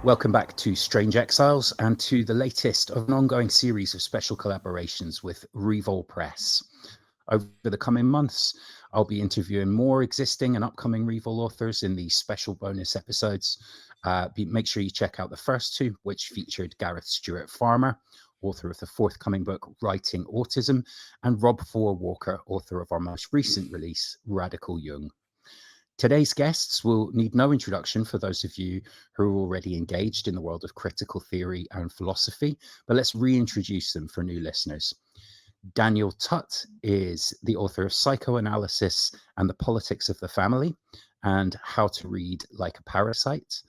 Welcome back to Strange Exiles and to the latest of an ongoing series of special collaborations with Revol Press. Over the coming months, I'll be interviewing more existing and upcoming Revol authors in these special bonus episodes. Make sure you check out the first two, which featured Gareth Stewart Farmer, author of the forthcoming book Writing Autism, and Rob Walker, author of our most recent release, Radical Young. Today's guests will need no introduction for those of you who are already engaged in the world of critical theory and philosophy, but let's reintroduce them for new listeners. Daniel Tutt is the author of Psychoanalysis and the Politics of the Family and How to Read Like a Parasite.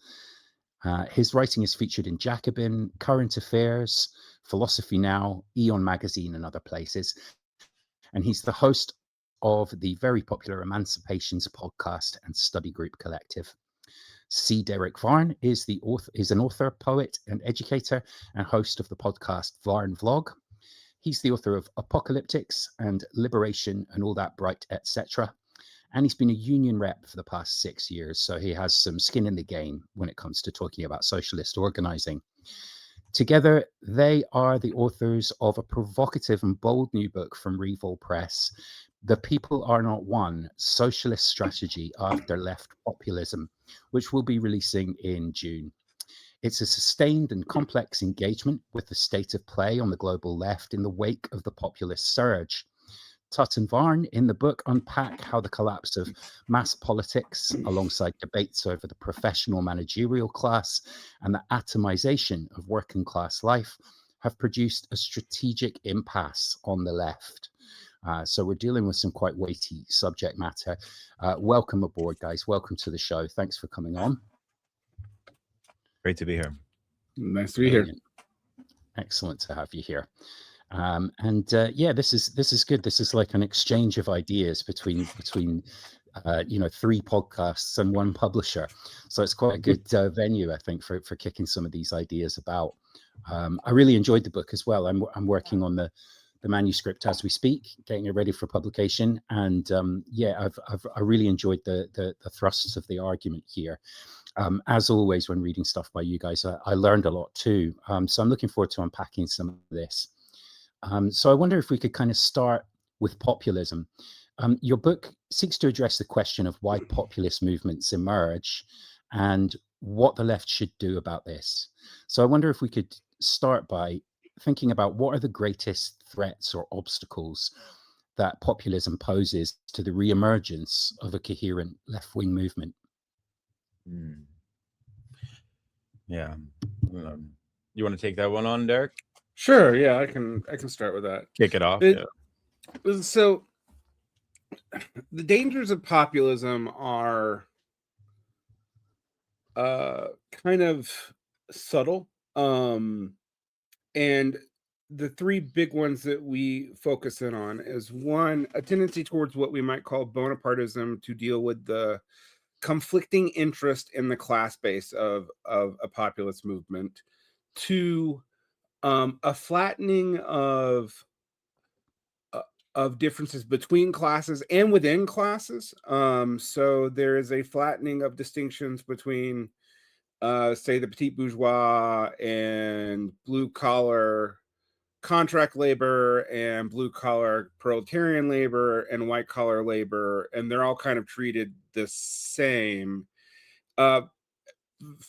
His writing is featured in Jacobin, Current Affairs, Philosophy Now, Eon Magazine, and other places. And he's the host of the very popular Emancipations podcast and study group collective. C. Derick Varn is an author, poet, and educator, and host of the podcast Varn Vlog. He's the author of Apocalyptics and Liberation and All That Bright, etc. And he's been a union rep for the past 6 years, so he has some skin in the game when it comes to talking about socialist organizing. Together, they are the authors of a provocative and bold new book from Revol Press, The People Are Not One, Socialist Strategy After Left Populism, which we'll be releasing in June. It's a sustained and complex engagement with the state of play on the global left in the wake of the populist surge. Tutt and Varn in the book unpack how the collapse of mass politics, alongside debates over the professional managerial class and the atomization of working class life, have produced a strategic impasse on the left. So we're dealing with some quite weighty subject matter. Welcome aboard, guys. Welcome to the show. Thanks for coming on. Great to be here. Nice to be here. Excellent to have you here. Yeah, this is good. This is like an exchange of ideas between three podcasts and one publisher. So it's quite a good venue, I think, for kicking some of these ideas about. I really enjoyed the book as well. I'm working on the manuscript as we speak, getting it ready for publication. And I really enjoyed the thrusts of the argument here. As always, when reading stuff by you guys, I learned a lot too. So I'm looking forward to unpacking some of this. So I wonder if we could kind of start with populism. Your book seeks to address the question of why populist movements emerge and what the left should do about this. So I wonder if we could start by thinking about what are the greatest threats or obstacles that populism poses to the reemergence of a coherent left-wing movement. Yeah. You want to take that one on, Derick? Sure. Yeah, I can start with that. Kick it off. So the dangers of populism are kind of subtle. And the three big ones that we focus in on is one, a tendency towards what we might call Bonapartism to deal with the conflicting interest in the class base of a populist movement. Two, a flattening of differences between classes and within classes. So there is a flattening of distinctions between say the petit bourgeois and blue collar contract labor and blue collar proletarian labor and white collar labor, and they're all kind of treated the same.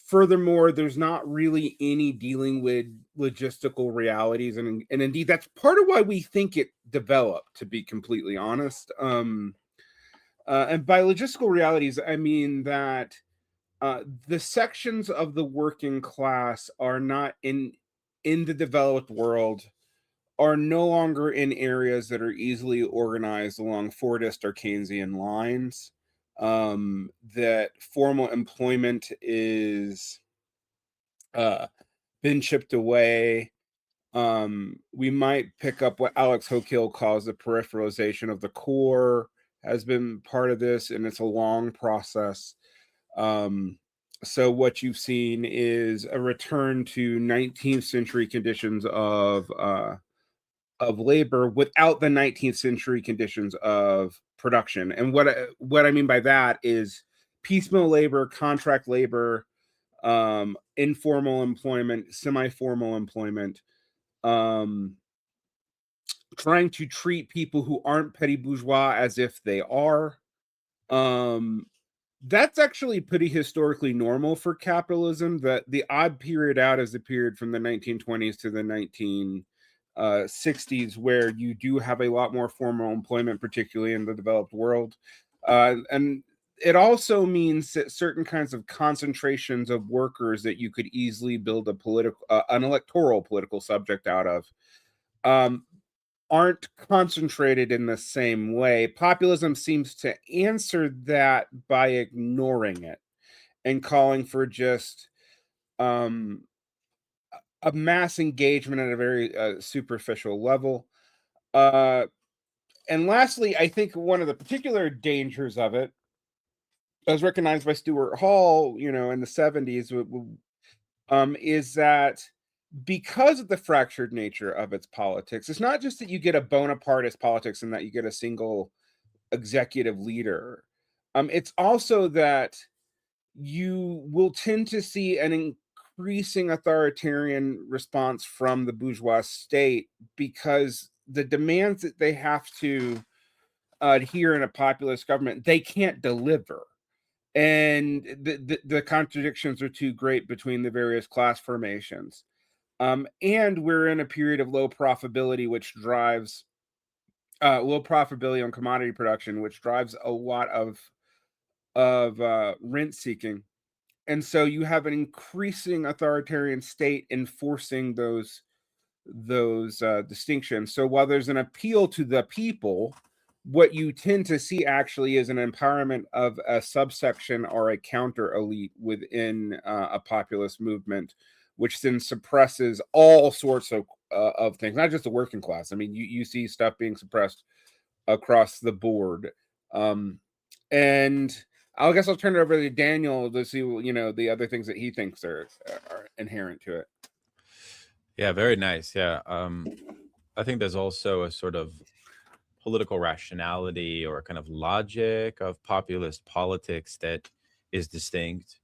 Furthermore, there's not really any dealing with logistical realities, and indeed that's part of why we think it developed, to be completely honest. And by logistical realities, I mean that the sections of the working class are not in the developed world, are no longer in areas that are easily organized along Fordist or Keynesian lines. That formal employment is been chipped away. We might pick up what Alex Hochul calls the peripheralization of the core has been part of this, and it's a long process. So what you've seen is a return to 19th century conditions of labor without the 19th century conditions of production. And what I mean by that is piecemeal labor, contract labor, informal employment, semi-formal employment, trying to treat people who aren't petty bourgeois as if they are. That's actually pretty historically normal for capitalism. That the odd period out is the period from the 1920s to the 1960s, where you do have a lot more formal employment, particularly in the developed world. And it also means that certain kinds of concentrations of workers that you could easily build a an electoral political subject out of, aren't concentrated in the same way. Populism seems to answer that by ignoring it and calling for just a mass engagement at a very superficial level. And lastly, I think one of the particular dangers of it, as recognized by Stuart Hall, in the 70s, is that because of the fractured nature of its politics, it's not just that you get a Bonapartist politics and that you get a single executive leader. It's also that you will tend to see an increasing authoritarian response from the bourgeois state, because the demands that they have to adhere in a populist government, they can't deliver. And the contradictions are too great between the various class formations. And we're in a period of low profitability, which drives low profitability on commodity production, which drives a lot of rent seeking. And so you have an increasing authoritarian state enforcing those distinctions. So while there's an appeal to the people, what you tend to see actually is an empowerment of a subsection or a counter elite within a populist movement, which then suppresses all sorts of things, not just the working class. I mean, you see stuff being suppressed across the board. And I guess I'll turn it over to Daniel to see, the other things that he thinks are inherent to it. Yeah, very nice. Yeah. I think there's also a sort of political rationality or kind of logic of populist politics that is distinct,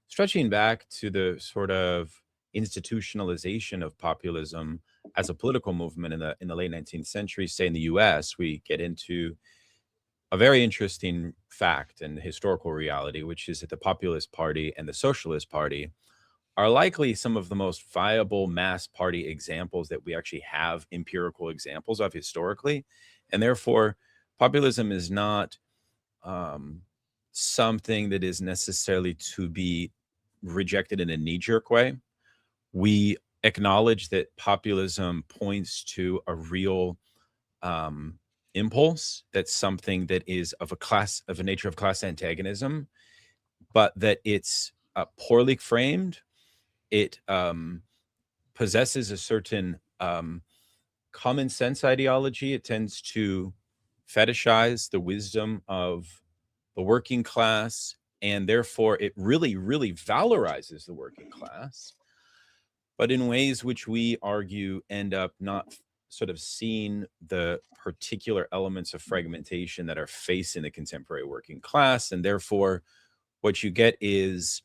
stretching back to the sort of institutionalization of populism as a political movement in the late 19th century. Say in the US, we get into a very interesting fact and historical reality, which is that the Populist Party and the Socialist Party are likely some of the most viable mass party examples that we actually have empirical examples of historically. And therefore, populism is not something that is necessarily to be rejected in a knee-jerk way. We acknowledge that populism points to a real impulse, that's something that is of a nature of class antagonism, but that it's poorly framed. It possesses a certain common sense ideology. It tends to fetishize the wisdom of the working class, and therefore it really, really valorizes the working class, but in ways which we argue end up not sort of seeing the particular elements of fragmentation that are facing the contemporary working class. And therefore, what you get is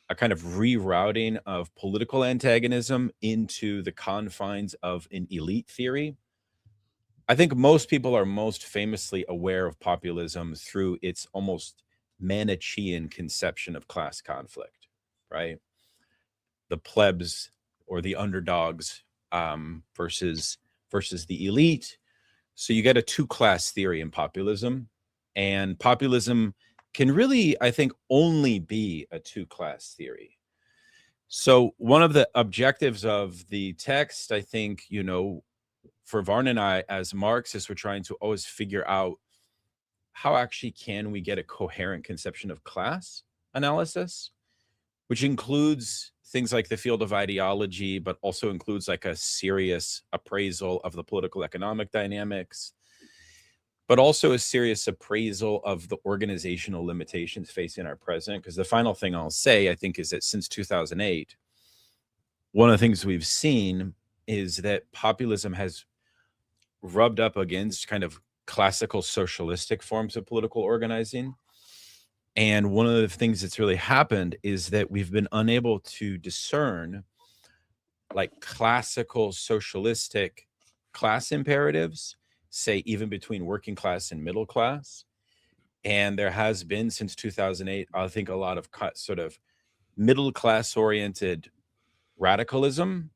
a kind of rerouting of political antagonism into the confines of an elite theory. I think most people are most famously aware of populism through its almost Manichean conception of class conflict, right? The plebs or the underdogs versus the elite. So you get a two-class theory in populism, and populism can really, I think, only be a two-class theory. So one of the objectives of the text, I think, for Varn and I as Marxists, we're trying to always figure out how actually can we get a coherent conception of class analysis, which includes things like the field of ideology, but also includes like a serious appraisal of the political economic dynamics, but also a serious appraisal of the organizational limitations facing our present. Because the final thing I'll say, I think, is that since 2008, one of the things we've seen is that populism has rubbed up against kind of classical socialistic forms of political organizing. And one of the things that's really happened is that we've been unable to discern like classical socialistic class imperatives, say even between working class and middle class. And there has been since 2008, I think, a lot of sort of middle class oriented radicalism.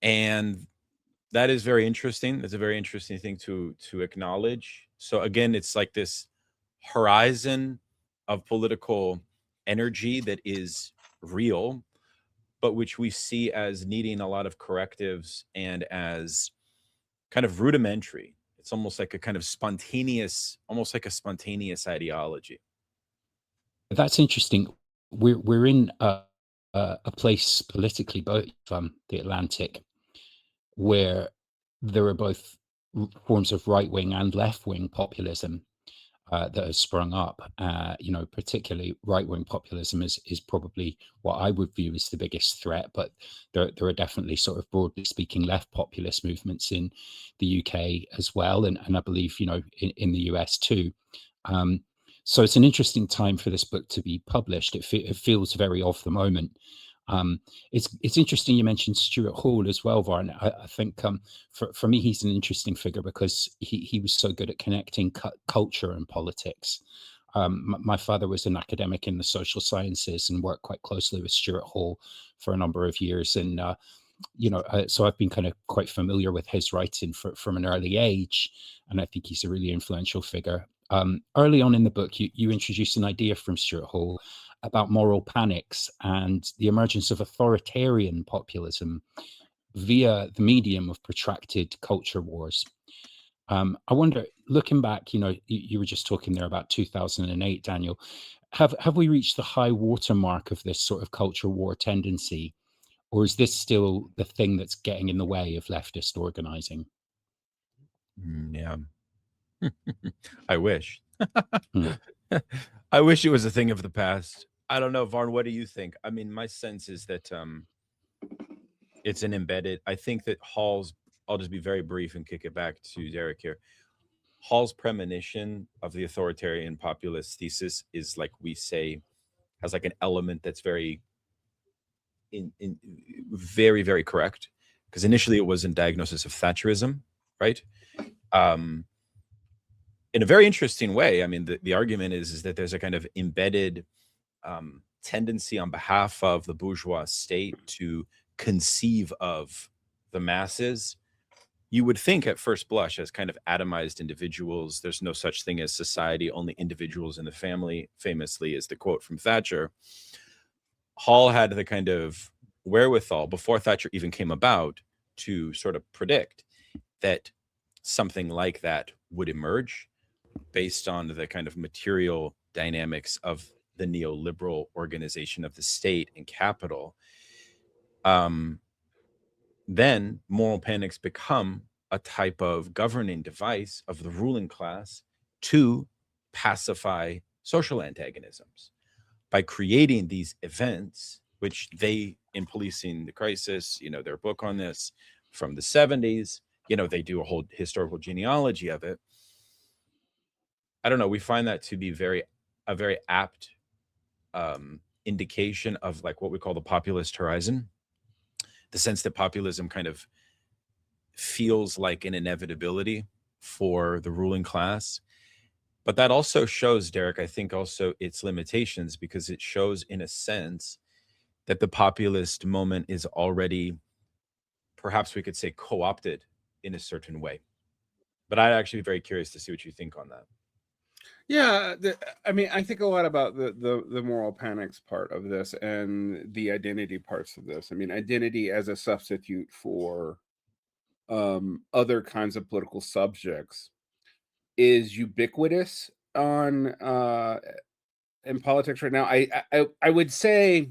And that is very interesting. That's a very interesting thing to acknowledge. So again, it's like this horizon of political energy that is real, but which we see as needing a lot of correctives and as kind of rudimentary. It's almost like a kind of spontaneous, almost like a spontaneous ideology. That's interesting. We're in a place politically, both the Atlantic, where there are both forms of right wing and left wing populism that has sprung up. Particularly right wing populism is probably what I would view as the biggest threat, but there are definitely sort of broadly speaking left populist movements in the UK as well, and I believe in the US too. So it's an interesting time for this book to be published. It feels very of the moment. It's interesting you mentioned Stuart Hall as well, Varn. I think for me he's an interesting figure because he was so good at connecting culture and politics. My father was an academic in the social sciences and worked quite closely with Stuart Hall for a number of years, and so I've been kind of quite familiar with his writing from an early age, and I think he's a really influential figure. Early on in the book, you introduce an idea from Stuart Hall about moral panics and the emergence of authoritarian populism via the medium of protracted culture wars. I wonder, looking back, you were just talking there about 2008, Daniel. Have we reached the high watermark of this sort of culture war tendency, or is this still the thing that's getting in the way of leftist organizing? Yeah. I wish. Hmm. I wish it was a thing of the past. I don't know, Varn, what do you think? I mean, my sense is that it's an embedded. I think that Hall's, I'll just be very brief and kick it back to Derick here. Hall's premonition of the authoritarian populist thesis is, like we say, has like an element that's very very, very correct. Because initially it was in diagnosis of Thatcherism, right? In a very interesting way. I mean, the argument is that there's a kind of embedded tendency on behalf of the bourgeois state to conceive of the masses. You would think at first blush as kind of atomized individuals. There's no such thing as society, only individuals in the family, famously is the quote from Thatcher. Hall had the kind of wherewithal before Thatcher even came about to sort of predict that something like that would emerge based on the kind of material dynamics of the neoliberal organization of the state and capital. Then moral panics become a type of governing device of the ruling class to pacify social antagonisms by creating these events, which they, in Policing the Crisis, their book on this from the 70s, they do a whole historical genealogy of it. I don't know. We find that to be a very apt indication of like what we call the populist horizon, the sense that populism kind of feels like an inevitability for the ruling class. But that also shows, Derick, I think also its limitations, because it shows in a sense that the populist moment is already, perhaps we could say, co-opted in a certain way. But I'd actually be very curious to see what you think on that. Yeah, I mean, I think a lot about the moral panics part of this and the identity parts of this. I mean, identity as a substitute for other kinds of political subjects is ubiquitous on in politics right now. I would say,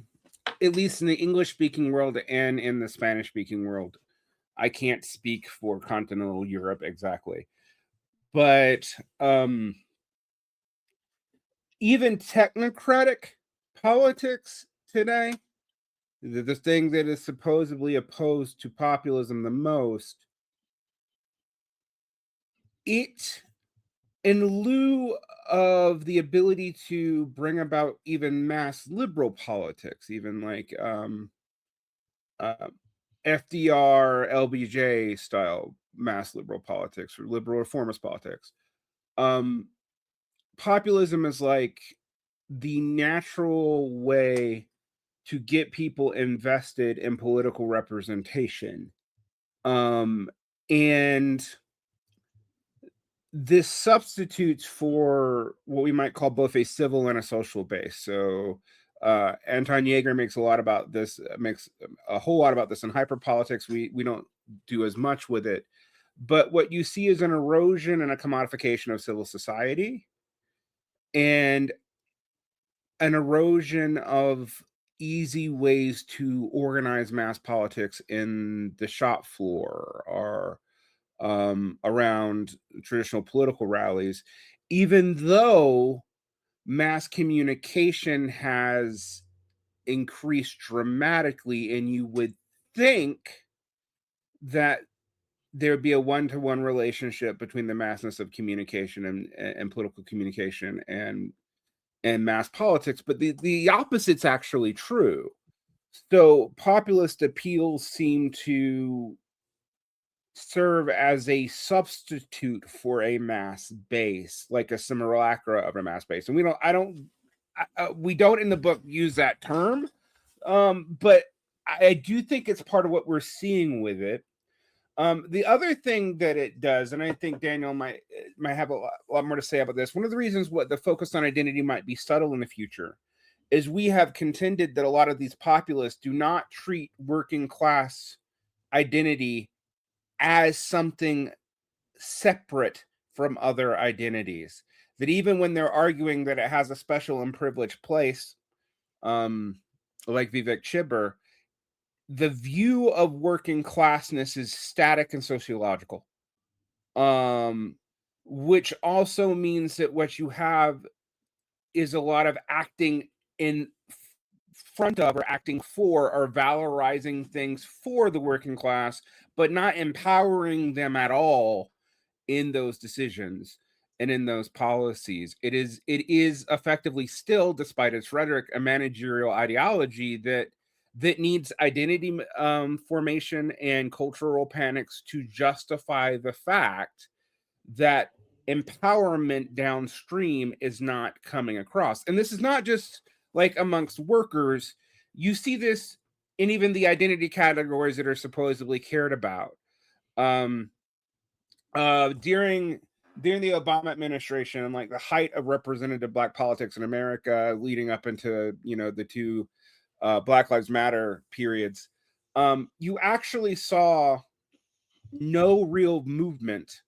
at least in the English speaking world and in the Spanish speaking world. I can't speak for continental Europe exactly, but even technocratic politics today, the thing that is supposedly opposed to populism the most, it in lieu of the ability to bring about even mass liberal politics, even like FDR, LBJ style mass liberal politics or liberal reformist politics. Populism is like the natural way to get people invested in political representation. And this substitutes for what we might call both a civil and a social base. So Anton Yeager makes a lot about this, makes a whole lot about this in Hyperpolitics. We don't do as much with it. But what you see is an erosion and a commodification of civil society, and an erosion of easy ways to organize mass politics in the shop floor or around traditional political rallies, even though mass communication has increased dramatically, and you would think that there'd be a one-to-one relationship between the massness of communication and political communication and mass politics, but the opposite's actually true. So populist appeals seem to serve as a substitute for a mass base, like a simulacra of a mass base. And we don't in the book use that term, but I do think it's part of what we're seeing with it. The other thing that it does, and I think Daniel might have a lot more to say about this, one of the reasons what the focus on identity might be subtle in the future is we have contended that a lot of these populists do not treat working class identity as something separate from other identities. That even when they're arguing that it has a special and privileged place, like Vivek Chibber, the view of working classness is static and sociological, which also means that what you have is a lot of acting in front of or acting for or valorizing things for the working class, but not empowering them at all in those decisions and in those policies. It is effectively still, despite its rhetoric, a managerial ideology that needs identity formation and cultural panics to justify the fact that empowerment downstream is not coming across. And this is not just like amongst workers. You see this in even the identity categories that are supposedly cared about. During the Obama administration and like the height of representative Black politics in America, leading up into the two Black Lives Matter periods, you actually saw no real movement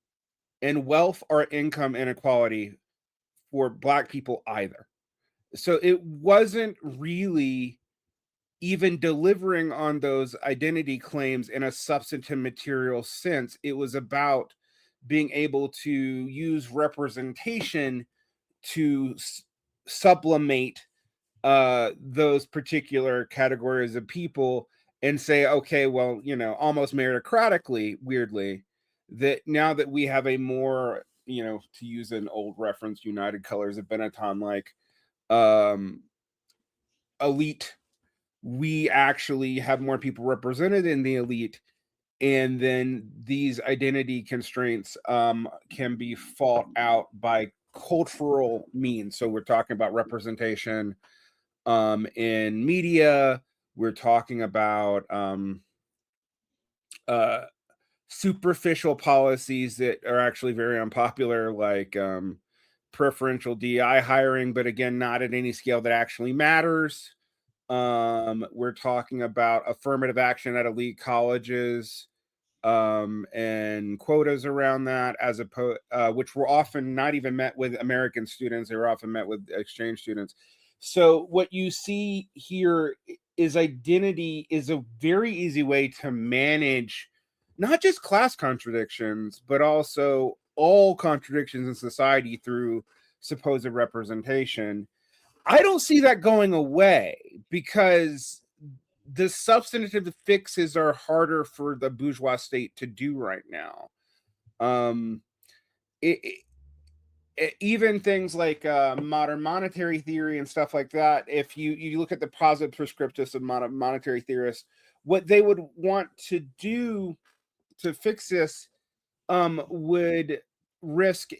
in wealth or income inequality for Black people either. So it wasn't really even delivering on those identity claims in a substantive material sense. It was about being able to use representation to sublimate those particular categories of people and say, okay, well, almost meritocratically, weirdly, that now that we have a more, to use an old reference, United Colors of Benetton, like elite, we actually have more people represented in the elite, and then these identity constraints can be fought out by cultural means. So we're talking about representation in media. We're talking about superficial policies that are actually very unpopular, like preferential DI hiring, but again, not at any scale that actually matters. We're talking about affirmative action at elite colleges and quotas around that, as opposed which were often not even met with American students. They were often met with exchange students. So what you see here is identity is a very easy way to manage not just class contradictions, but also all contradictions in society through supposed representation. I don't see that going away because the substantive fixes are harder for the bourgeois state to do right now. even things like modern monetary theory and stuff like that, if you look at the positive prescriptives of monetary theorists, what they would want to do to fix this would risk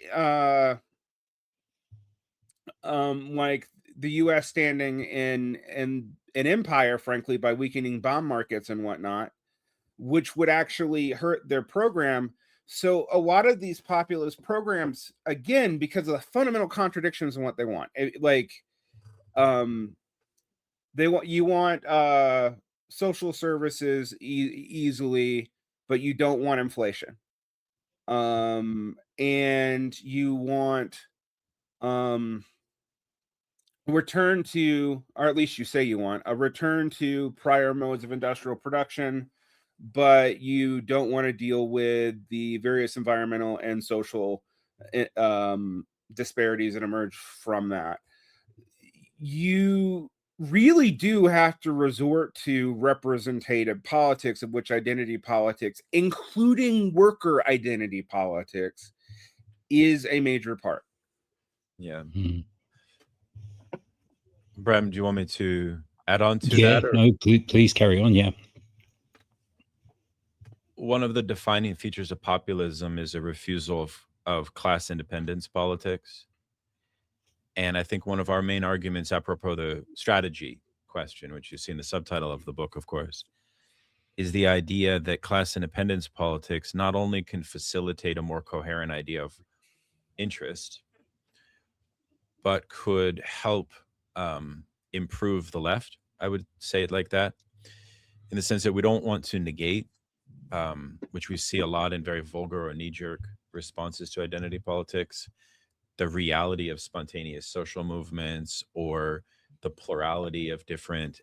like the U.S. standing in an empire, frankly, by weakening bond markets and whatnot, which would actually hurt their program. So a lot of these populist programs, again, because of the fundamental contradictions in what they want, you want social services easily, but you don't want inflation. And you want return to, or at least you say you want, a return to prior modes of industrial production, but you don't want to deal with the various environmental and social disparities that emerge from that. You really do have to resort to representative politics, of which identity politics, including worker identity politics, is a major part. Yeah. Mm. Bram, do you want me to add on to Yeah, that? Or? no, please carry on. Yeah. One of the defining features of populism is a refusal of class independence politics. And I think one of our main arguments apropos the strategy question, which you see in the subtitle of the book, of course, is the idea that class independence politics not only can facilitate a more coherent idea of interest, but could help improve the left. I would say it like that, in the sense that we don't want to negate, which we see a lot in very vulgar or knee-jerk responses to identity politics, the reality of spontaneous social movements or the plurality of different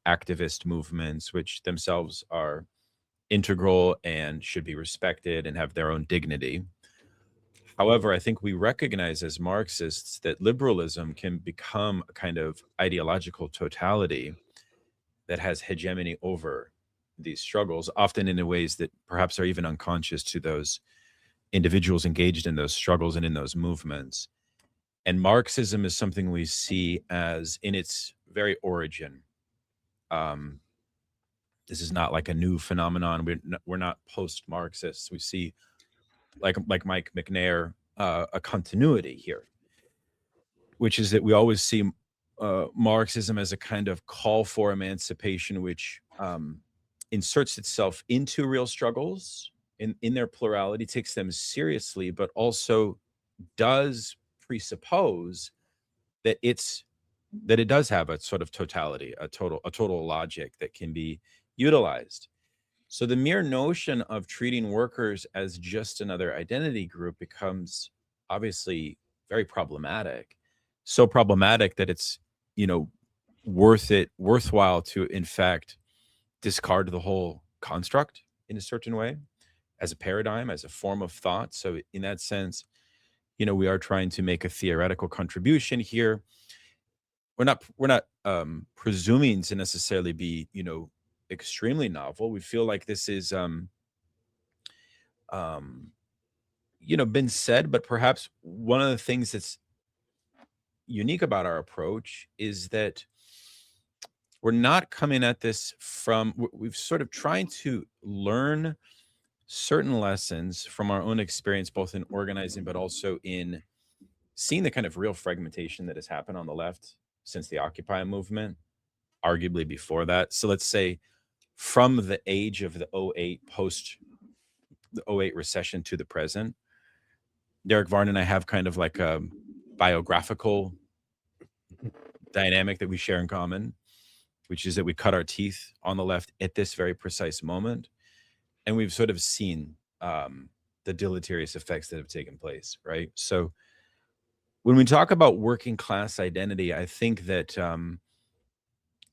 activist movements, which themselves are integral and should be respected and have their own dignity. However, I think we recognize as Marxists that liberalism can become a kind of ideological totality that has hegemony over these struggles, often in ways that perhaps are even unconscious to those individuals engaged in those struggles and in those movements. And Marxism is something we see as in its very origin. This is not like a new phenomenon. We're not post-Marxists. We see, like Mike McNair, a continuity here, which is that we always see Marxism as a kind of call for emancipation, which inserts itself into real struggles in their plurality, takes them seriously, but also does presuppose that it does have a sort of totality, a total logic that can be utilized. So the mere notion of treating workers as just another identity group becomes obviously very problematic. So problematic that it's, worthwhile to, in fact, discard the whole construct in a certain way, as a paradigm, as a form of thought. So in that sense, we are trying to make a theoretical contribution here. We're not presuming to necessarily be, extremely novel. We feel like this is, been said, but perhaps one of the things that's unique about our approach is that we're not coming at this we've sort of trying to learn certain lessons from our own experience, both in organizing, but also in seeing the kind of real fragmentation that has happened on the left since the Occupy movement, arguably before that. So let's say from the age of the 08 recession to the present, Derick Varn and I have kind of like a biographical dynamic that we share in common, which is that we cut our teeth on the left at this very precise moment. And we've sort of seen the deleterious effects that have taken place, right? So when we talk about working class identity, I think that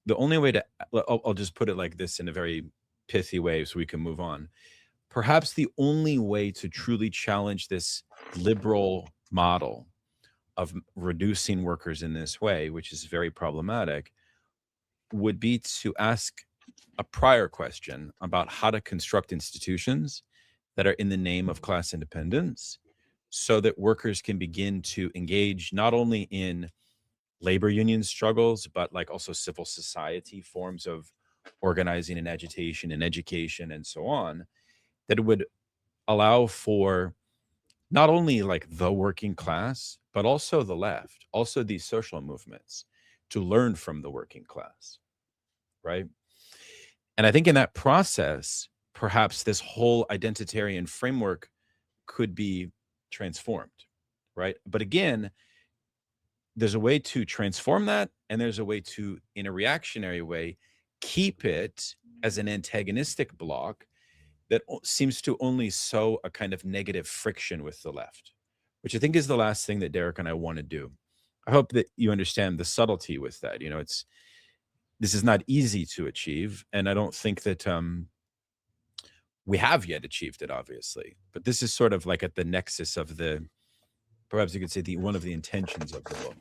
the only way to, I'll just put it like this in a very pithy way so we can move on. Perhaps the only way to truly challenge this liberal model of reducing workers in this way, which is very problematic, would be to ask a prior question about how to construct institutions that are in the name of class independence, so that workers can begin to engage not only in labor union struggles, but like also civil society forms of organizing and agitation and education and so on, that would allow for not only like the working class, but also the left, also these social movements, to learn from the working class, right? And I think in that process, perhaps this whole identitarian framework could be transformed, right? But again, there's a way to transform that, and there's a way to, in a reactionary way, keep it as an antagonistic bloc that seems to only sow a kind of negative friction with the left, which I think is the last thing that Derick and I want to do. I hope that you understand the subtlety with that. You know, this is not easy to achieve, and I don't think that we have yet achieved it, obviously. But this is sort of like at the nexus of the, perhaps you could say, one of the intentions of the book.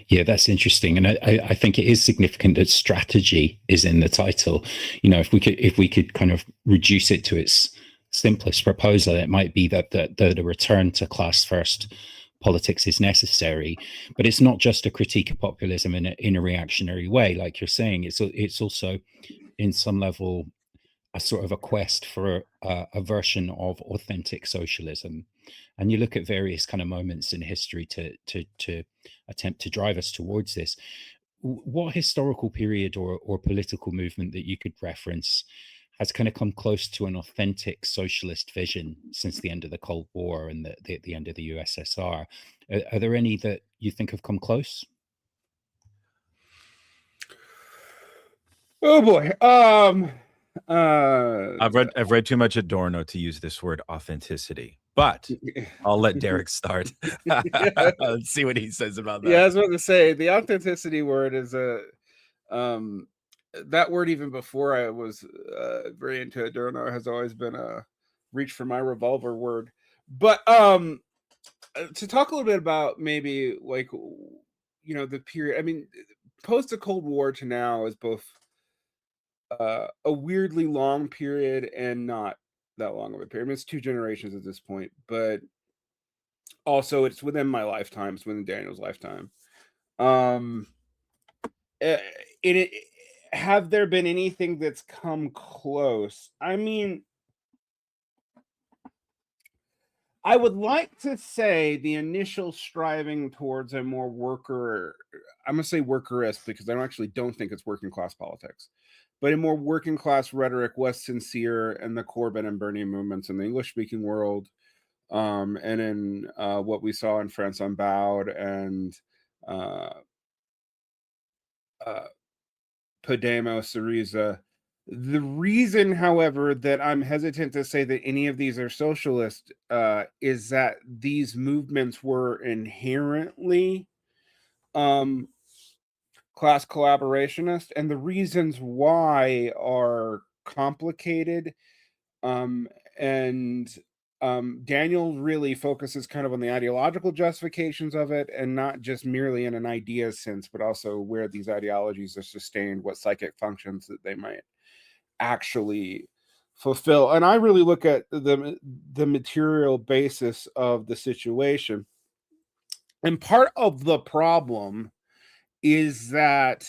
Yeah, that's interesting, and I think it is significant that strategy is in the title. You know, if we could kind of reduce it to its simplest proposal, it might be that the return to class first politics is necessary, but it's not just a critique of populism in a reactionary way, like you're saying. It's also, in some level, a sort of a quest for a version of authentic socialism. And you look at various kind of moments in history to attempt to drive us towards this. What historical period or political movement that you could reference has kind of come close to an authentic socialist vision since the end of the Cold War and the end of the USSR? Are there any that you think have come close? Oh boy. I've read too much Adorno to use this word authenticity, but I'll let Derick start. Let's see what he says about that. Yeah, I was about to say the authenticity word is that word, even before I was very into Adorno, has always been a reach for my revolver word. But to talk a little bit about maybe like, you know, the period, I mean, post the Cold War to now is both a weirdly long period and not that long of a period. I mean, it's 2 generations at this point, but also it's within my lifetime. It's within Daniel's lifetime. Have there been anything that's come close? I mean, I would like to say the initial striving towards a more I'm going to say workerist, because I actually don't think it's working class politics, but a more working class rhetoric was sincere in the Corbyn and Bernie movements in the English speaking world, and in what we saw in France Unbowed and Podemos, Syriza. The reason, however, that I'm hesitant to say that any of these are socialist is that these movements were inherently class collaborationist, and the reasons why are complicated. Daniel really focuses kind of on the ideological justifications of it, and not just merely in an idea sense, but also where these ideologies are sustained, what psychic functions that they might actually fulfill. And I really look at the material basis of the situation. And part of the problem is that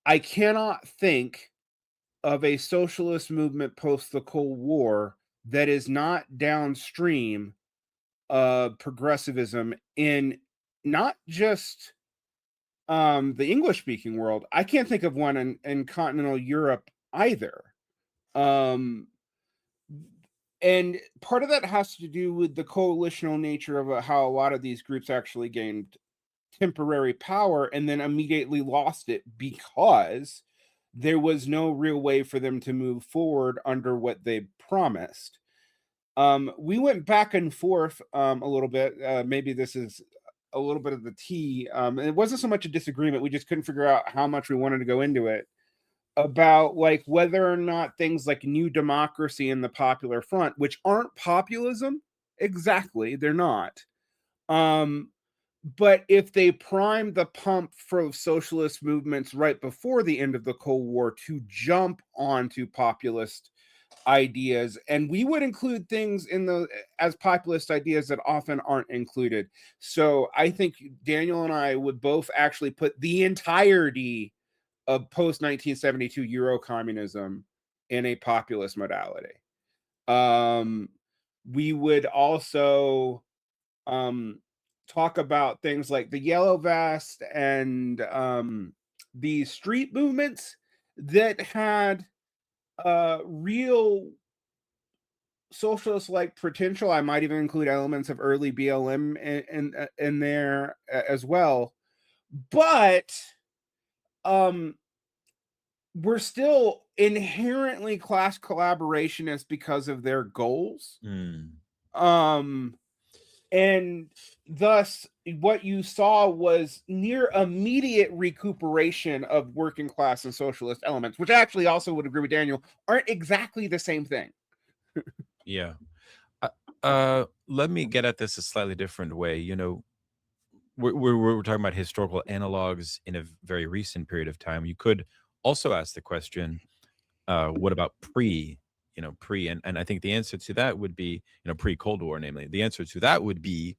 I cannot think of a socialist movement post the Cold War that is not downstream of progressivism in not just the English speaking world. I can't think of one in continental Europe either. And part of that has to do with the coalitional nature of how a lot of these groups actually gained temporary power and then immediately lost it because there was no real way for them to move forward under what they promised. We went back and forth a little bit. Maybe this is a little bit of the tea. And it wasn't so much a disagreement. We just couldn't figure out how much we wanted to go into it, about like whether or not things like New Democracy and the Popular Front, which aren't populism exactly, they're not. But if they primed the pump for socialist movements right before the end of the Cold War to jump onto populist ideas, and we would include things in the as populist ideas that often aren't included. So I think Daniel and I would both actually put the entirety of post 1972 Euro communism in a populist modality. We would also talk about things like the Yellow Vest and the street movements that had real socialist like potential. I might even include elements of early BLM in there as well, but we're still inherently class collaborationists because of their goals. And thus what you saw was near immediate recuperation of working class and socialist elements, which I actually also would agree with Daniel, aren't exactly the same thing. Yeah. Let me get at this a slightly different way. You know, we're talking about historical analogs in a very recent period of time. You could also ask the question, what about pre, and I think the answer to that would be, pre-Cold War, namely. The answer to that would be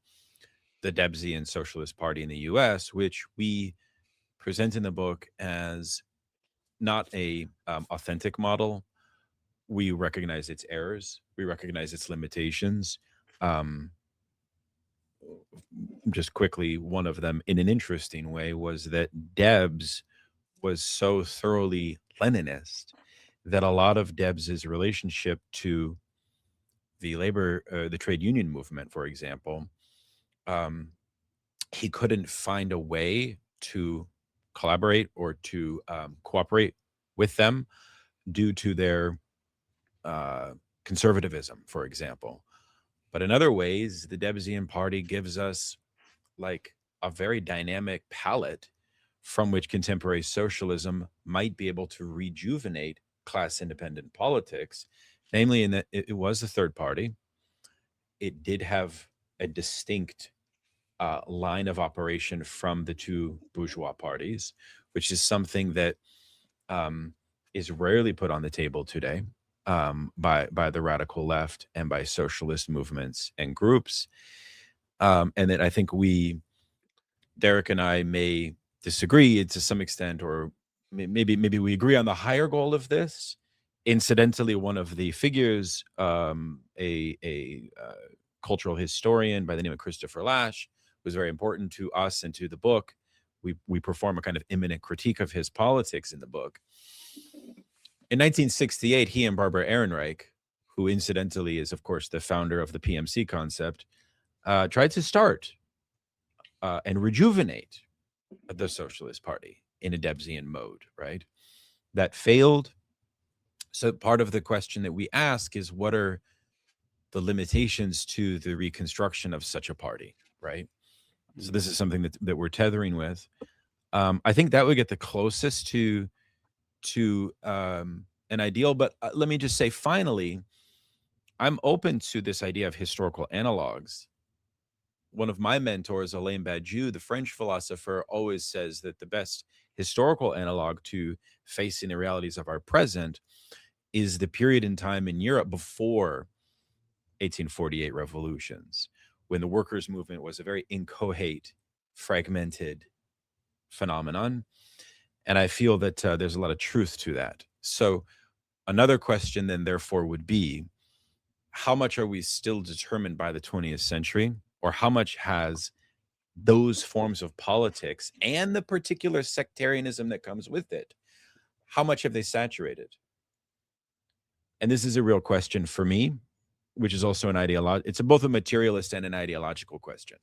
the Debsian Socialist Party in the US, which we present in the book as not a authentic model. We recognize its errors. We recognize its limitations. Just quickly, one of them, in an interesting way, was that Debs was so thoroughly Leninist that a lot of Debs's relationship to the trade union movement, for example, he couldn't find a way to collaborate or to cooperate with them due to their conservatism, for example. But in other ways, the Debsian party gives us like a very dynamic palette from which contemporary socialism might be able to rejuvenate class independent politics, namely in that it was a third party. It did have a distinct line of operation from the two bourgeois parties, which is something that is rarely put on the table today by the radical left and by socialist movements and groups. And that I think Derick and I may disagree to some extent, or maybe we agree on the higher goal of this. Incidentally, one of the figures, a cultural historian by the name of Christopher Lasch, was very important to us and to the book. We perform a kind of imminent critique of his politics in the book. In 1968, he and Barbara Ehrenreich, who incidentally is, of course, the founder of the PMC concept, tried to start and rejuvenate the Socialist Party in a Debsian mode, right? That failed. So part of the question that we ask is, what are the limitations to the reconstruction of such a party, right? So this is something that we're tethering with. I think that would get the closest to an ideal. But let me just say, finally, I'm open to this idea of historical analogs. One of my mentors, Alain Badiou, the French philosopher, always says that the best historical analog to facing the realities of our present is the period in time in Europe before 1848 revolutions, when the workers' movement was a very inchoate, fragmented phenomenon. And I feel that there's a lot of truth to that. So another question then, therefore, would be, how much are we still determined by the 20th century? Or how much has those forms of politics and the particular sectarianism that comes with it, how much have they saturated? And this is a real question for me, which is also it's both a materialist and an ideological question,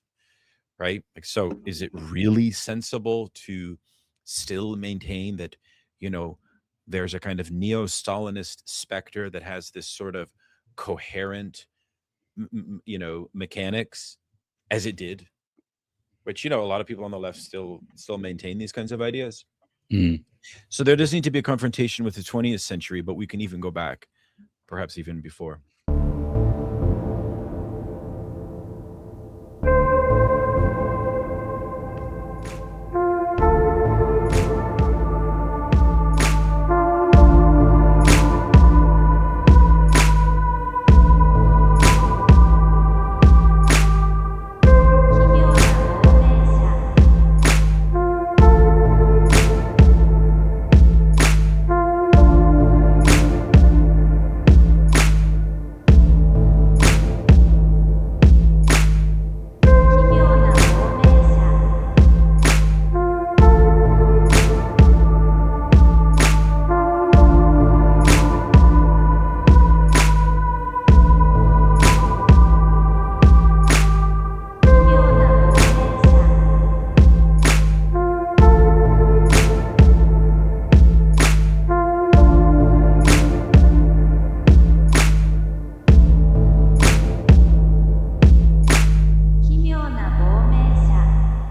right? Like, so is it really sensible to still maintain that, there's a kind of neo-Stalinist specter that has this sort of coherent, mechanics as it did, which, a lot of people on the left still maintain these kinds of ideas. So there does need to be a confrontation with the 20th century, but we can even go back, perhaps even before.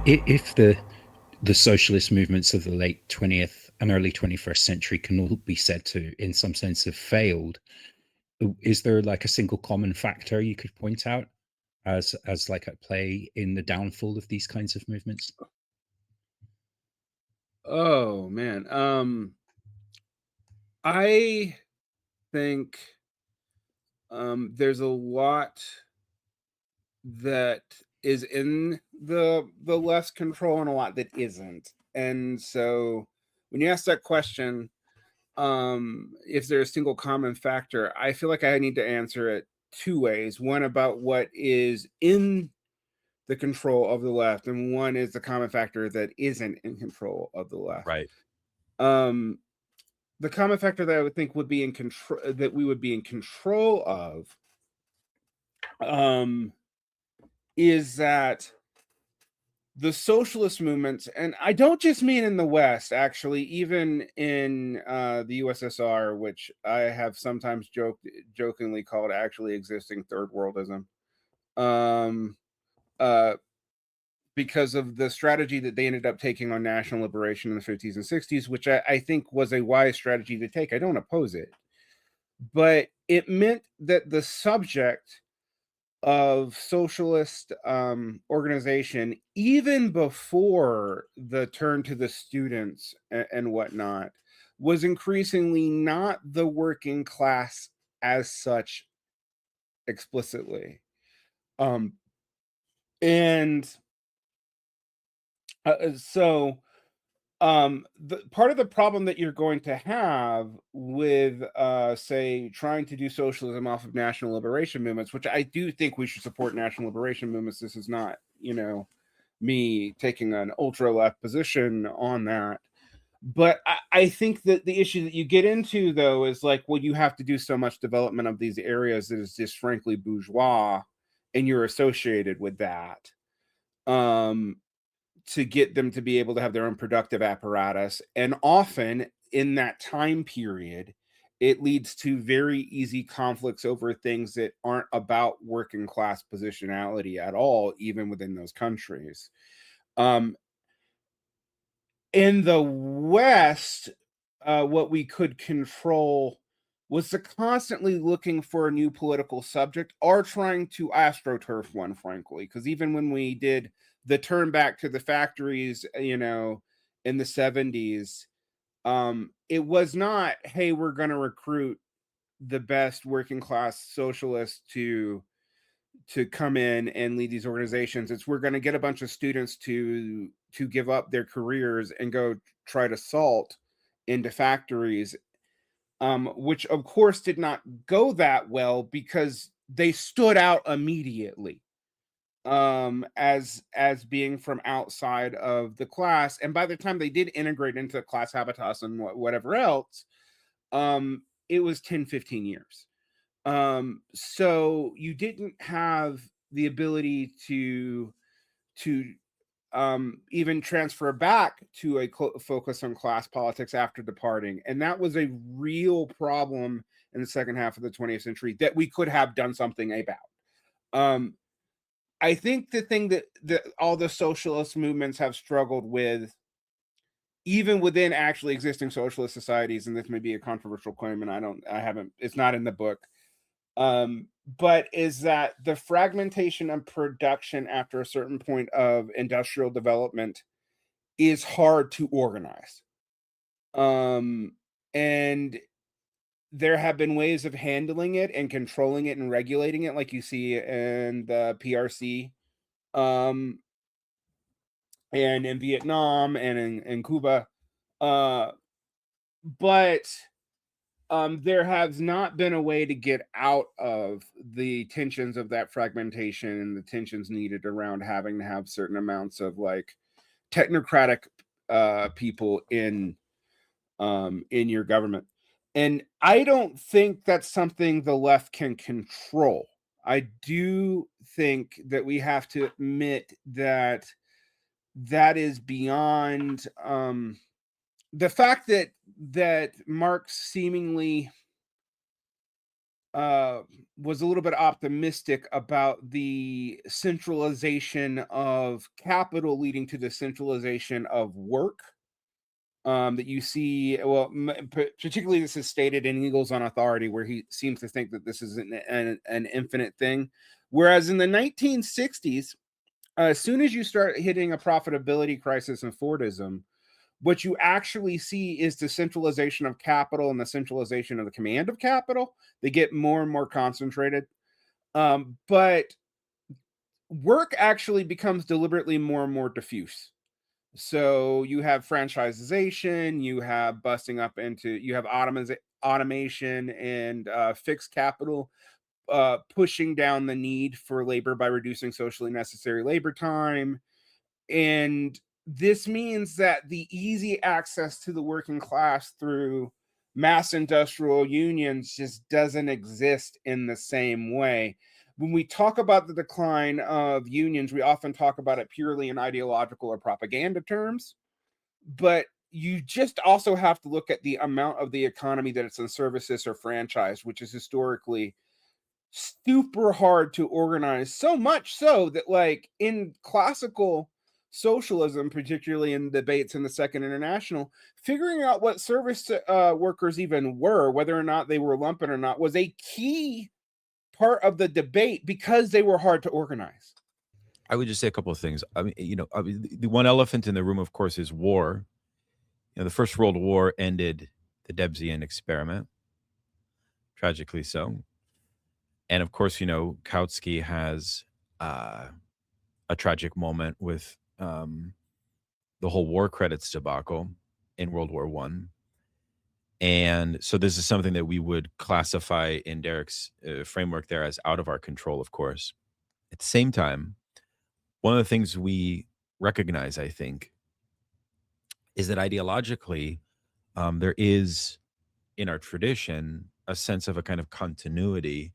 If the socialist movements of the late 20th and early 21st century can all be said to, in some sense, have failed, is there like a single common factor you could point out as like at play in the downfall of these kinds of movements? Oh man, I think there's a lot that is in the left's control and a lot that isn't. And so when you ask that question, if there's a single common factor, I feel like I need to answer it two ways. One about what is in the control of the left, and one is the common factor that isn't in control of the left. Right. The common factor that I would think would be in control, that we would be in control of, is that the socialist movements, and I don't just mean in the West, actually, even in the USSR, which I have sometimes jokingly called actually existing third worldism, because of the strategy that they ended up taking on national liberation in the 50s and 60s, which I think was a wise strategy to take. I don't oppose it, but it meant that the subject of socialist organization, even before the turn to the students and whatnot, was increasingly not the working class as such explicitly. And so the part of the problem that you're going to have with say trying to do socialism off of national liberation movements, which I do think we should support national liberation movements, this is not, me taking an ultra left position on that, but I think that the issue that you get into though is like, well, you have to do so much development of these areas that is just frankly bourgeois, and you're associated with that to get them to be able to have their own productive apparatus. And often in that time period, it leads to very easy conflicts over things that aren't about working class positionality at all, even within those countries. In the West, what we could control was the constantly looking for a new political subject or trying to astroturf one, frankly. Because even when we did the turn back to the factories, in the 70s, it was not, hey, we're going to recruit the best working class socialists to come in and lead these organizations. It's, we're going to get a bunch of students to give up their careers and go try to salt into factories, which of course did not go that well because they stood out immediately as being from outside of the class. And by the time they did integrate into class habitus and whatever else, it was 10-15 years. So you didn't have the ability to even transfer back to a focus on class politics after departing. And that was a real problem in the second half of the 20th century that we could have done something about. I think the thing that all the socialist movements have struggled with, even within actually existing socialist societies, and this may be a controversial claim, and it's not in the book, but is that the fragmentation of production after a certain point of industrial development is hard to organize. And there have been ways of handling it and controlling it and regulating it, like you see in the PRC, and in Vietnam and in Cuba. But there has not been a way to get out of the tensions of that fragmentation and the tensions needed around having to have certain amounts of like technocratic people in your government. And I don't think that's something the left can control. I do think that we have to admit that that is beyond the fact that Marx seemingly was a little bit optimistic about the centralization of capital leading to the centralization of work. That you see, well, particularly this is stated in Eagles on Authority, where he seems to think that this is an infinite thing. Whereas in the 1960s, as soon as you start hitting a profitability crisis in Fordism, what you actually see is the centralization of capital and the centralization of the command of capital. They get more and more concentrated. But work actually becomes deliberately more and more diffuse. So you have franchisization, you have busting up into, you have automation and fixed capital, pushing down the need for labor by reducing socially necessary labor time. And this means that the easy access to the working class through mass industrial unions just doesn't exist in the same way. When we talk about the decline of unions, we often talk about it purely in ideological or propaganda terms, but you just also have to look at the amount of the economy that it's in services or franchise, which is historically super hard to organize, so much so that, like, in classical socialism, particularly in debates in the Second International, figuring out what service workers even were, whether or not they were lumpen or not, was a key part of the debate because they were hard to organize. I would just say a couple of things. I mean, the one elephant in the room, of course, is war. The First World War ended the Debsian experiment, tragically so. And of course, Kautsky has a tragic moment with the whole war credits debacle in World War I. And so this is something that we would classify in Derick's framework there as out of our control, of course. At the same time, one of the things we recognize, I think, is that ideologically, there is in our tradition a sense of a kind of continuity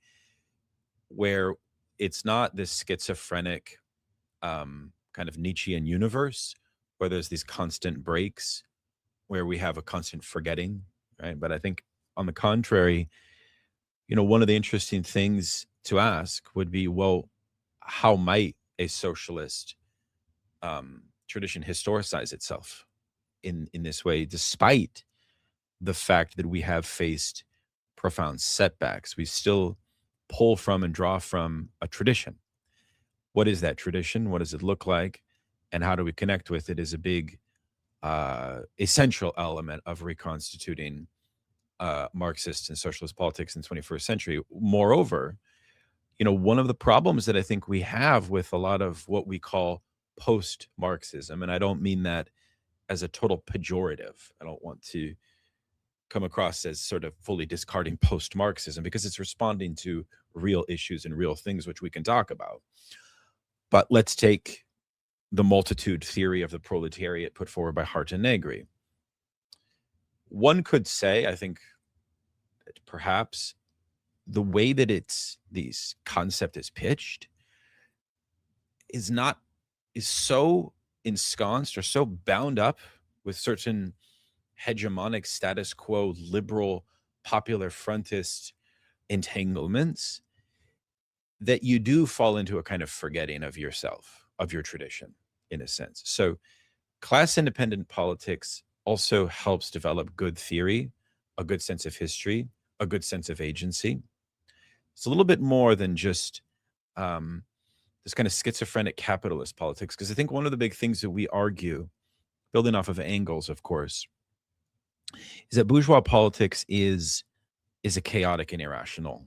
where it's not this schizophrenic kind of Nietzschean universe where there's these constant breaks, where we have a constant forgetting, right? But I think on the contrary, one of the interesting things to ask would be, well, how might a socialist tradition historicize itself in this way, despite the fact that we have faced profound setbacks? We still pull from and draw from a tradition. What is that tradition? What does it look like? And how do we connect with it is a big essential element of reconstituting Marxist and socialist politics in the 21st century. Moreover, one of the problems that I think we have with a lot of what we call post-Marxism, and I don't mean that as a total pejorative. I don't want to come across as sort of fully discarding post-Marxism, because it's responding to real issues and real things which we can talk about. But let's take the multitude theory of the proletariat put forward by Hart and Negri. One could say, I think, that perhaps the way that this concept is pitched is so ensconced or so bound up with certain hegemonic status quo liberal popular frontist entanglements that you do fall into a kind of forgetting of yourself, of your tradition, in a sense. So class independent politics also helps develop good theory, a good sense of history, a good sense of agency. It's a little bit more than just this kind of schizophrenic capitalist politics, because I think one of the big things that we argue, building off of Engels, of course, is that bourgeois politics is a chaotic and irrational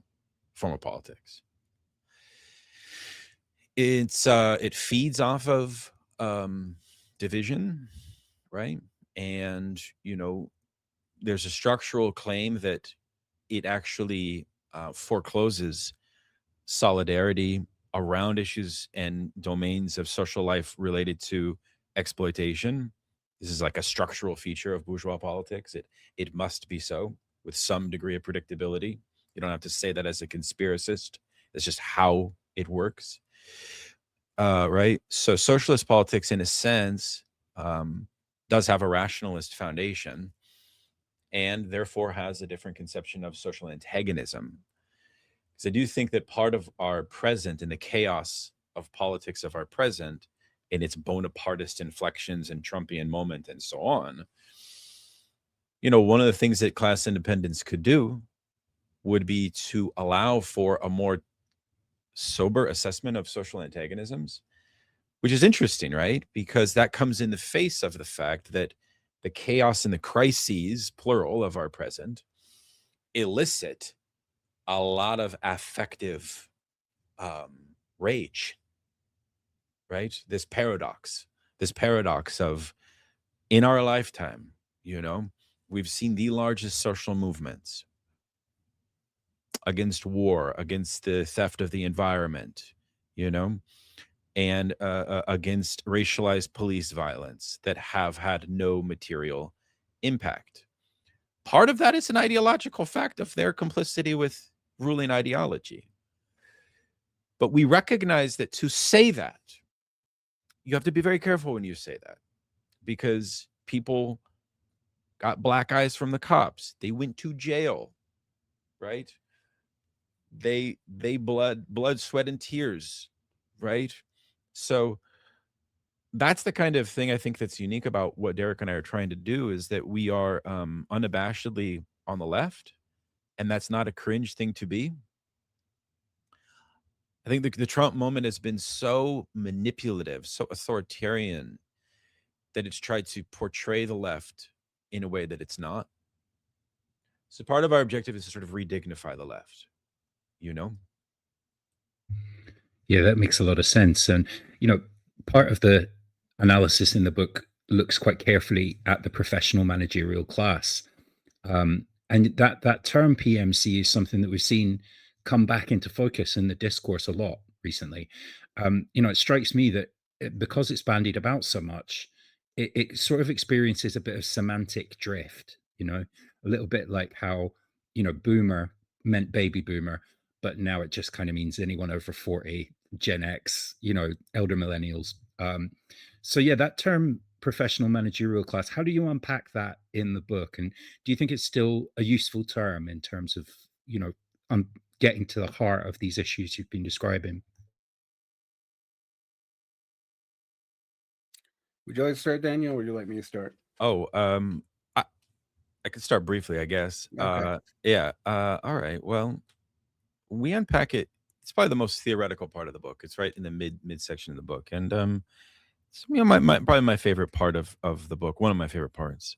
form of politics. It feeds off of division, right? And there's a structural claim that it actually forecloses solidarity around issues and domains of social life related to exploitation. This is like a structural feature of bourgeois politics. It must be so, with some degree of predictability. You don't have to say that as a conspiracist. It's just how it works. Right? So socialist politics, in a sense, does have a rationalist foundation, and therefore has a different conception of social antagonism. Because I do think that part of our present and the chaos of politics of our present in its Bonapartist inflections and Trumpian moment and so on, one of the things that class independence could do would be to allow for a more sober assessment of social antagonisms, which is interesting, right? Because that comes in the face of the fact that the chaos and the crises, plural, of our present elicit a lot of affective rage, right? This paradox of, in our lifetime, we've seen the largest social movements against war, against the theft of the environment, and against racialized police violence that have had no material impact. Part of that is an ideological fact of their complicity with ruling ideology. But we recognize that to say that, you have to be very careful when you say that, because people got black eyes from the cops. They went to jail, right? They blood, sweat, and tears, right? So that's the kind of thing I think that's unique about what Derick and I are trying to do, is that we are unabashedly on the left, and that's not a cringe thing to be. I think the Trump moment has been so manipulative, so authoritarian, that it's tried to portray the left in a way that it's not. So part of our objective is to sort of redignify the left, Yeah, that makes a lot of sense. And, part of the analysis in the book looks quite carefully at the professional managerial class. And that term PMC is something that we've seen come back into focus in the discourse a lot recently. It strikes me that because it's bandied about so much, it sort of experiences a bit of semantic drift, a little bit like how, boomer meant baby boomer, but now it just kind of means anyone over 40, Gen X, elder millennials. So yeah, that term professional managerial class, how do you unpack that in the book? And do you think it's still a useful term in terms of, getting to the heart of these issues you've been describing? Would you like to start, Daniel, or would you like me to start? Oh, I could start briefly, I guess. Okay. Yeah. All right. Well, we unpack it. It's probably the most theoretical part of the book. It's right in the mid section of the book, and it's, probably my favorite part of the book. One of my favorite parts,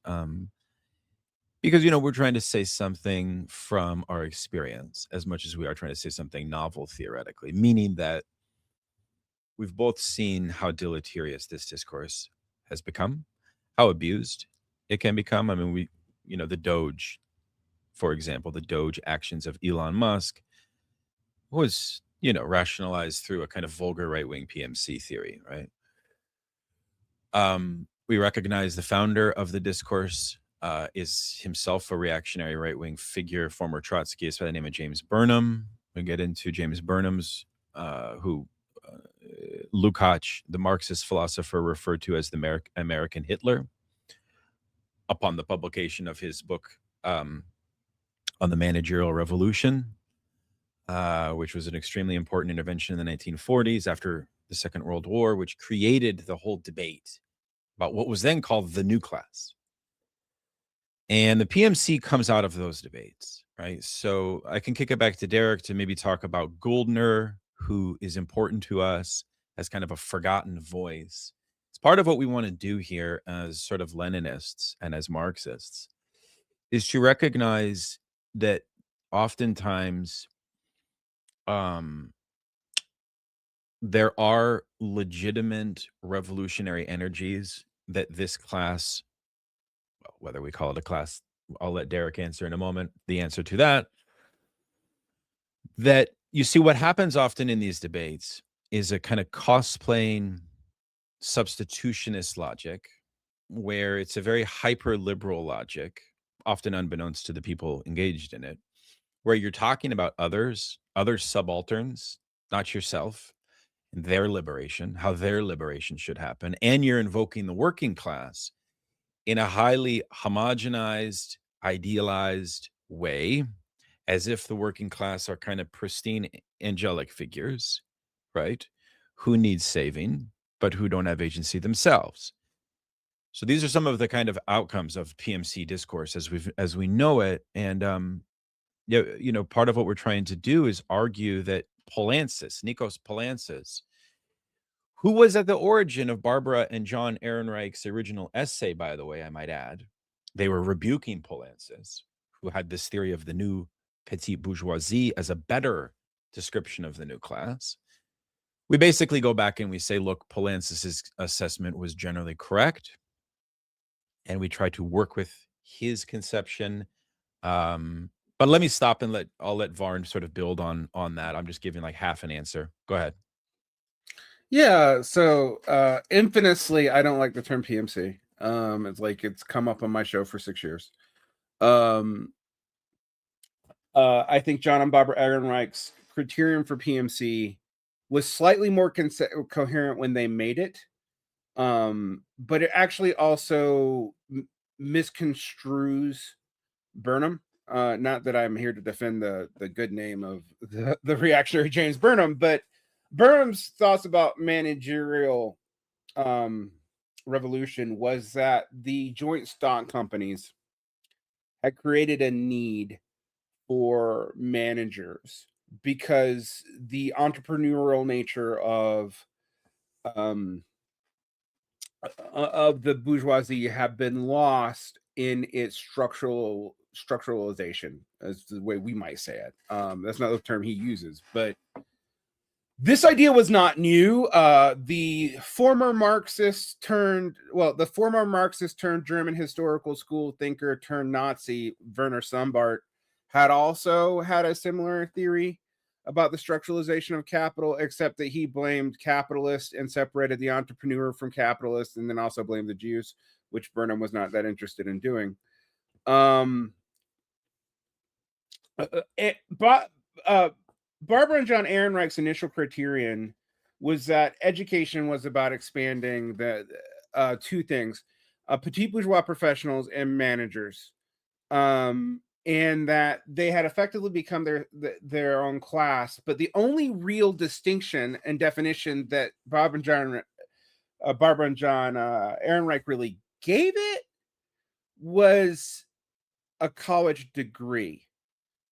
because we're trying to say something from our experience as much as we are trying to say something novel theoretically. Meaning that we've both seen how deleterious this discourse has become, how abused it can become. I mean, the Doge, for example, the Doge actions of Elon Musk was, rationalized through a kind of vulgar right-wing PMC theory, right? We recognize the founder of the discourse is himself a reactionary right-wing figure, former Trotskyist by the name of James Burnham. We get into James Burnham's, who Lukács, the Marxist philosopher, referred to as the American Hitler, upon the publication of his book on the managerial revolution, which was an extremely important intervention in the 1940s after the Second World War, which created the whole debate about what was then called the new class. And the PMC comes out of those debates, right? So I can kick it back to Derick to maybe talk about Goldner, who is important to us as kind of a forgotten voice. It's part of what we want to do here as sort of Leninists and as Marxists, is to recognize that oftentimes there are legitimate revolutionary energies that this class, well, whether we call it a class, I'll let Derick answer in a moment, the answer to that you see what happens often in these debates is a kind of cosplaying substitutionist logic, where it's a very hyper liberal logic, often unbeknownst to the people engaged in it, where you're talking about others, other subalterns, not yourself, and their liberation, how their liberation should happen. And you're invoking the working class in a highly homogenized, idealized way. as if the working class are kind of pristine, angelic figures, right? Who need saving, but who don't have agency themselves. So these are some of the kind of outcomes of PMC discourse as we know it. And yeah, you know, part of what we're trying to do is argue that Nikos Poulantzas, who was at the origin of Barbara and John Ehrenreich's original essay, by the way, I might add, they were rebuking Poulantzas, who had this theory of the new petite bourgeoisie as a better description of the new class. We basically go back and we say, look, Poulantzas' assessment was generally correct, and we try to work with his conception. But let me stop and I'll let Varn sort of build on that. I'm just giving like half an answer. Go ahead. Yeah, so infamously, I don't like the term PMC. It's like it's come up on my show for 6 years. I think John and Barbara Ehrenreich's criterion for PMC was slightly more coherent when they made it, but it actually also misconstrues Burnham. Not that I'm here to defend the good name of the reactionary James Burnham, but Burnham's thoughts about managerial revolution was that the joint stock companies had created a need for managers because the entrepreneurial nature of the bourgeoisie have been lost in its structuralization, as the way we might say it. That's not the term he uses, but this idea was not new. The former Marxist turned German historical school thinker turned Nazi Werner Sombart had also had a similar theory about the structuralization of capital, except that he blamed capitalists and separated the entrepreneur from capitalists, and then also blamed the Jews, which Burnham was not that interested in doing. Barbara and John Ehrenreich's initial criterion was that education was about expanding the two things, petit bourgeois professionals and managers, and that they had effectively become their own class. But the only real distinction and definition that Barbara and John Ehrenreich really gave it was a college degree,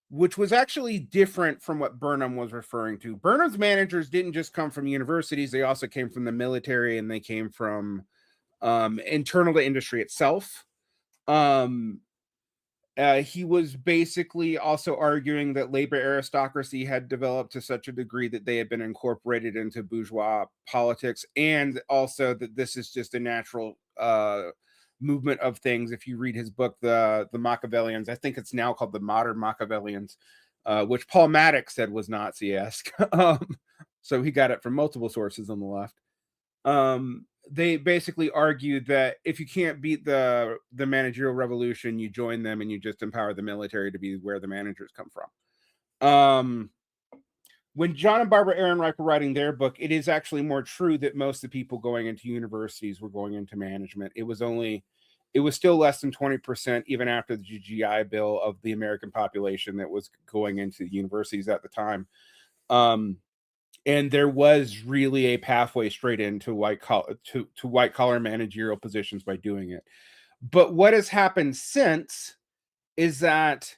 which was actually different from what Burnham was referring to. Burnham's managers didn't just come from universities. They also came from the military, and they came from internal to industry itself. He was basically also arguing that labor aristocracy had developed to such a degree that they had been incorporated into bourgeois politics, and also that this is just a natural movement of things. If you read his book, the Machiavellians, I think it's now called the Modern Machiavellians, which Paul Maddox said was Nazi-esque. So he got it from multiple sources on the left. They basically argued that if you can't beat the managerial revolution, you join them and you just empower the military to be where the managers come from. When John and Barbara Ehrenreich were writing their book, it is actually more true that most of the people going into universities were going into management. It was still less than 20%, even after the GI Bill, of the American population that was going into universities at the time. And there was really a pathway straight into white collar managerial positions by doing it. But what has happened since is that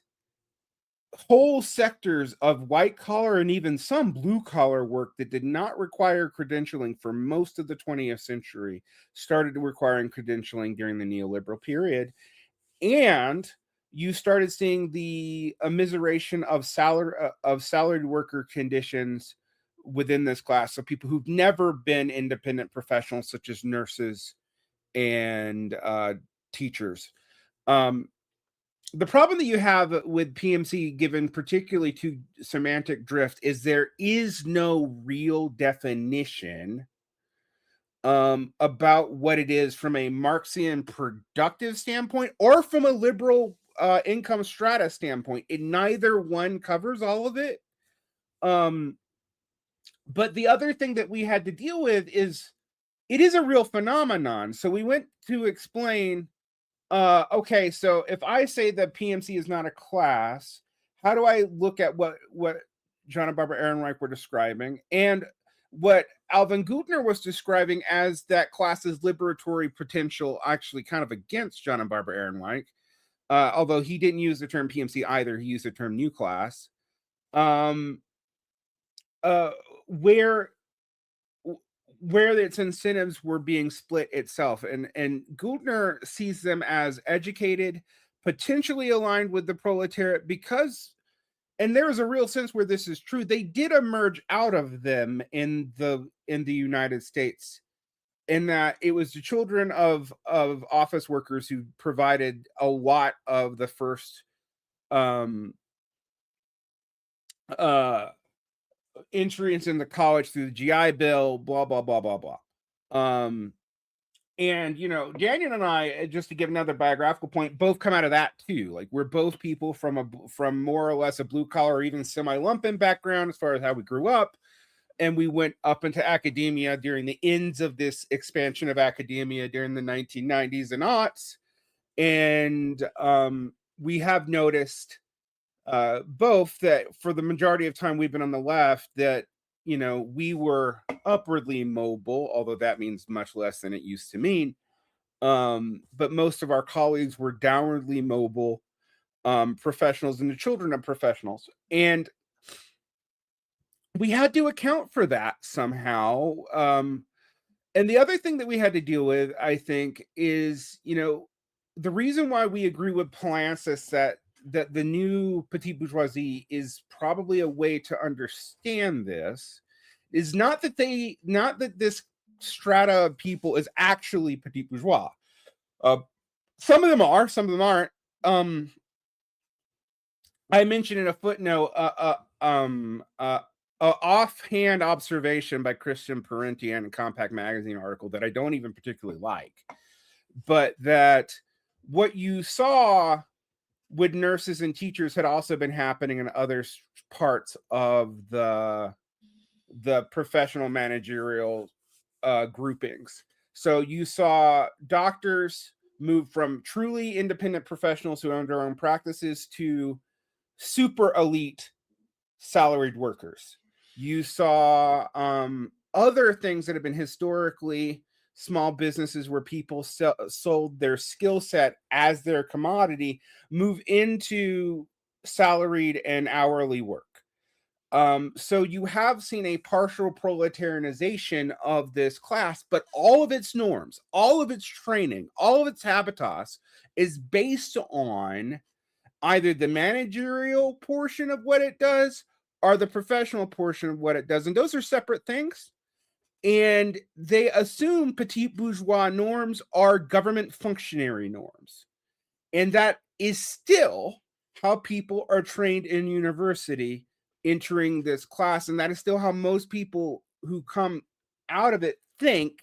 whole sectors of white collar and even some blue collar work that did not require credentialing for most of the 20th century started requiring credentialing during the neoliberal period. And you started seeing the immiseration of salaried worker conditions within this class. So people who've never been independent professionals, such as nurses and teachers. The problem that you have with PMC, given particularly to semantic drift, is there is no real definition about what it is from a Marxian productive standpoint or from a liberal income strata standpoint. Neither one covers all of it. But the other thing that we had to deal with is it is a real phenomenon. So we went to explain, okay, so if I say that PMC is not a class, how do I look at what John and Barbara Ehrenreich were describing and what Alvin Gutner was describing as that class's liberatory potential, actually kind of against John and Barbara Ehrenreich, although he didn't use the term PMC either. He used the term new class, where its incentives were being split itself. And Gutner sees them as educated, potentially aligned with the proletariat, because, and there is a real sense where this is true, they did emerge out of them in the United States, in that it was the children of office workers who provided a lot of the first entrance in the college through the GI Bill, blah blah blah blah blah. And you know, Daniel and I, just to give another biographical point, both come out of that too. Like, we're both people from more or less a blue collar or even semi lumpen background as far as how we grew up, and we went up into academia during the ends of this expansion of academia during the 1990s and aughts. And we have noticed both that for the majority of time we've been on the left, that, you know, we were upwardly mobile, although that means much less than it used to mean. But most of our colleagues were downwardly mobile professionals and the children of professionals. And we had to account for that somehow. And the other thing that we had to deal with, I think, is, you know, the reason why we agree with Polancis that the new petite bourgeoisie is probably a way to understand this is not that this strata of people is actually petite bourgeois. Some of them are, some of them aren't. I mentioned in a footnote offhand observation by Christian Parentian in Compact Magazine article that I don't even particularly like, but that what you saw with nurses and teachers had also been happening in other parts of the professional managerial groupings. So you saw doctors move from truly independent professionals who own their own practices to super elite salaried workers. You saw other things that have been historically small businesses where people sold their skill set as their commodity move into salaried and hourly work. So you have seen a partial proletarianization of this class, but all of its norms, all of its training, all of its habitus is based on either the managerial portion of what it does or the professional portion of what it does. And those are separate things. And they assume petite bourgeois norms are government functionary norms. And that is still how people are trained in university entering this class. And that is still how most people who come out of it think.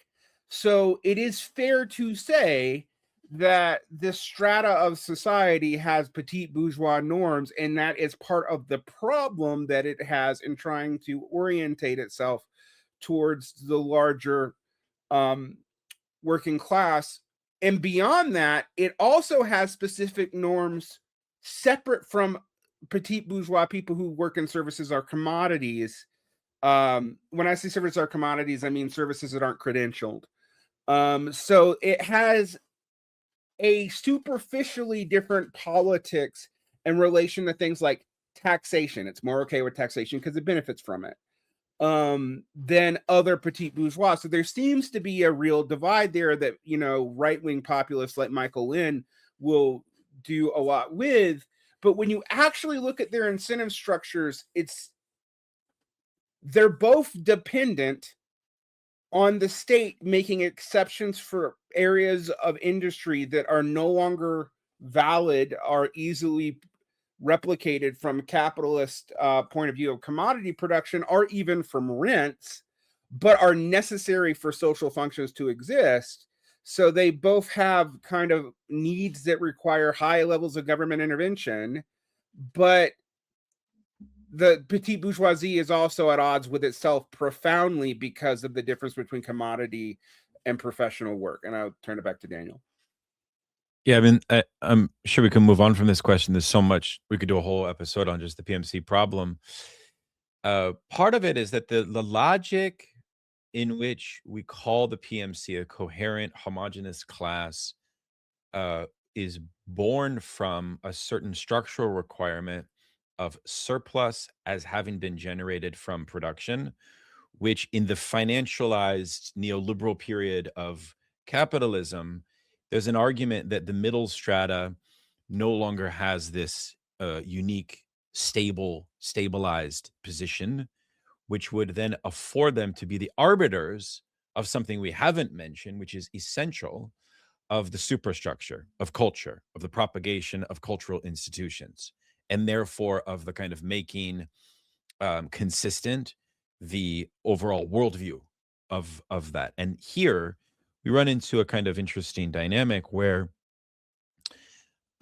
So it is fair to say that this strata of society has petite bourgeois norms, and that is part of the problem that it has in trying to orientate itself towards the larger working class. And beyond that, it also has specific norms separate from petite bourgeois people who work in services or commodities. When I say services are commodities, I mean services that aren't credentialed. So it has a superficially different politics in relation to things like taxation. It's more okay with taxation because it benefits from it than other petite bourgeois. So there seems to be a real divide there that, you know, right-wing populists like Michael Lynn will do a lot with. But when you actually look at their incentive structures, they're both dependent on the state making exceptions for areas of industry that are no longer valid or easily replicated from a capitalist point of view of commodity production, or even from rents, but are necessary for social functions to exist. So they both have kind of needs that require high levels of government intervention, but the petite bourgeoisie is also at odds with itself profoundly because of the difference between commodity and professional work. And I'll turn it back to Daniel. Yeah, I mean, I'm sure we can move on from this question. There's so much. We could do a whole episode on just the PMC problem. Part of it is that the logic in which we call the PMC a coherent, homogeneous class is born from a certain structural requirement of surplus as having been generated from production, which in the financialized neoliberal period of capitalism, there's an argument that the middle strata no longer has this unique, stabilized position, which would then afford them to be the arbiters of something we haven't mentioned, which is essential, of the superstructure of culture, of the propagation of cultural institutions, and therefore of the kind of making consistent the overall worldview of that. And here we run into a kind of interesting dynamic where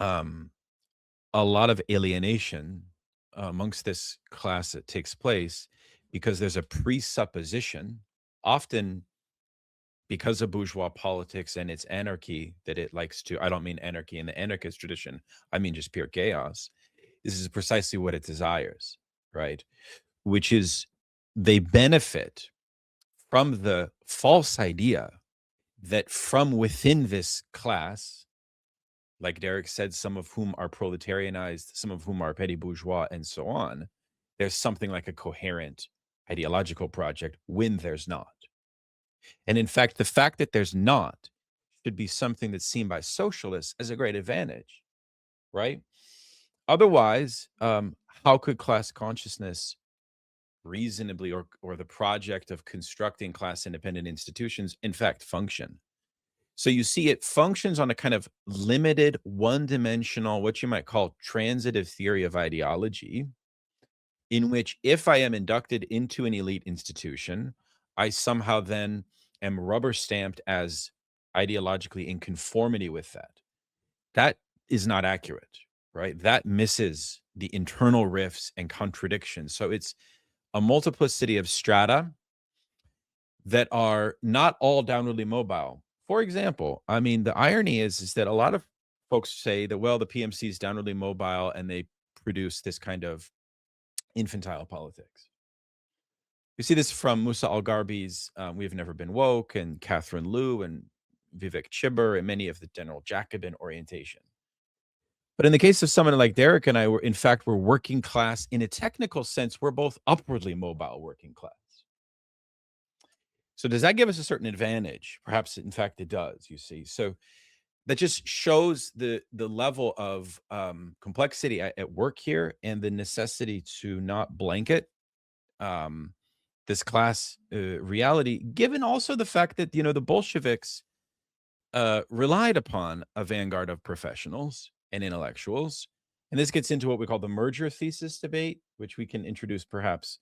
a lot of alienation amongst this class that takes place because there's a presupposition, often because of bourgeois politics and its anarchy that it likes to, I don't mean anarchy in the anarchist tradition, I mean just pure chaos. This is precisely what it desires, right? Which is they benefit from the false idea that from within this class, like Derick said, some of whom are proletarianized, some of whom are petty bourgeois, and so on, there's something like a coherent ideological project when there's not. And in fact that there's not should be something that's seen by socialists as a great advantage, right? Otherwise, how could class consciousness reasonably, or the project of constructing class independent institutions, in fact, function? So you see it functions on a kind of limited, one-dimensional, what you might call transitive theory of ideology, in which if I am inducted into an elite institution, I somehow then am rubber stamped as ideologically in conformity with that. That is not accurate, right? That misses the internal rifts and contradictions. So it's a multiplicity of strata that are not all downwardly mobile. For example, I mean, the irony is that a lot of folks say that, well, the PMC is downwardly mobile and they produce this kind of infantile politics. You see this from Musa Al-Gharbi's We've Never Been Woke, and Catherine Liu and Vivek Chibber, and many of the general Jacobin orientation. But in the case of someone like Derick and I, we're working class. In a technical sense, we're both upwardly mobile working class. So does that give us a certain advantage? Perhaps, in fact, it does, you see. So that just shows the level of complexity at work here, and the necessity to not blanket this class reality, given also the fact that, the Bolsheviks relied upon a vanguard of professionals and intellectuals. And this gets into what we call the merger thesis debate, which we can introduce perhaps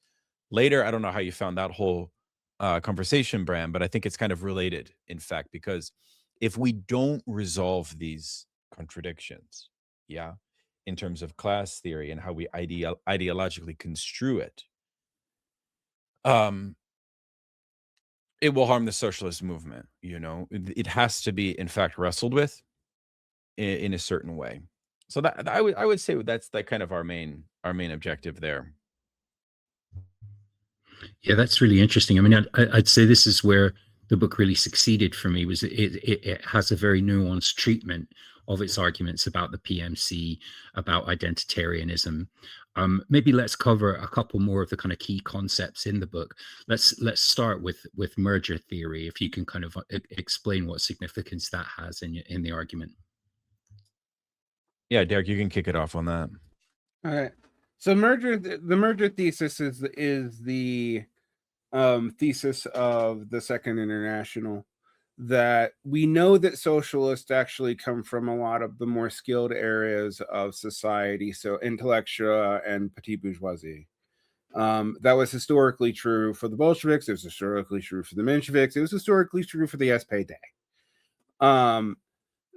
later. I don't know how you found that whole conversation, Bram, but I think it's kind of related, in fact, because if we don't resolve these contradictions, in terms of class theory and how we ideologically construe it, it will harm the socialist movement. It has to be, in fact, wrestled with in a certain way. So that I would say that's kind of our main objective there. Yeah, that's really interesting. I mean, I'd say this is where the book really succeeded for me. Was it has a very nuanced treatment of its arguments about the PMC, about identitarianism. Maybe let's cover a couple more of the kind of key concepts in the book. Let's start with merger theory, if you can kind of explain what significance that has in the argument. Yeah, Derick, you can kick it off on that. All right. So the merger thesis is the thesis of the Second International, that we know that socialists actually come from a lot of the more skilled areas of society, so intellectua and petit bourgeoisie. That was historically true for the Bolsheviks. It was historically true for the Mensheviks. It was historically true for the SPD.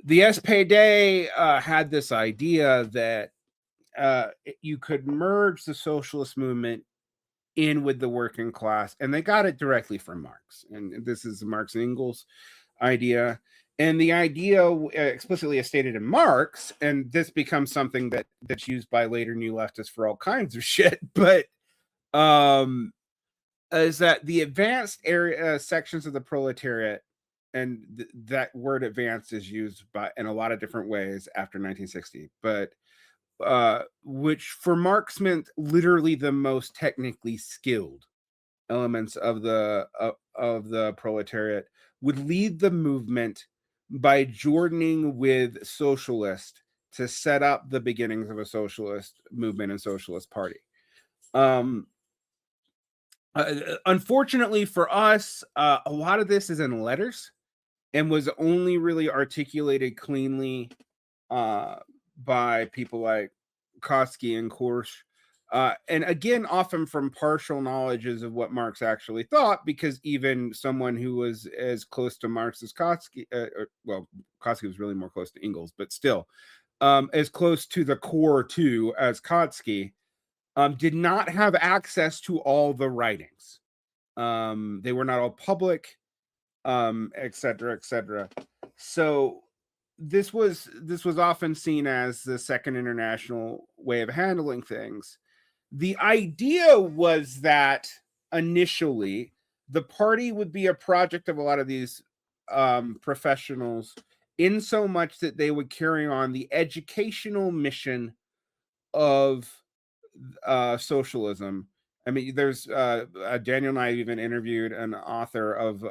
The SPD had this idea that you could merge the socialist movement in with the working class, and they got it directly from Marx. And this is the Marx and Engels idea. And the idea explicitly as stated in Marx, and this becomes something that's used by later new leftists for all kinds of shit, but is that the advanced area sections of the proletariat, and that word advanced is used in a lot of different ways after 1960, but which for Marx meant literally the most technically skilled elements of the proletariat, would lead the movement by joining with Socialist to set up the beginnings of a socialist movement and socialist party. Unfortunately for us, a lot of this is in letters and was only really articulated cleanly by people like Koski and Korsch. And again, often from partial knowledges of what Marx actually thought, because even someone who was as close to Marx as Koski, well, Koski was really more close to Engels, but still as close to the core too as Kotsky, did not have access to all the writings. They were not all public, et cetera, et cetera. So this was often seen as the Second International way of handling things. The idea was that initially the party would be a project of a lot of these professionals, in so much that they would carry on the educational mission of socialism. I mean, there's Daniel and I even interviewed an author of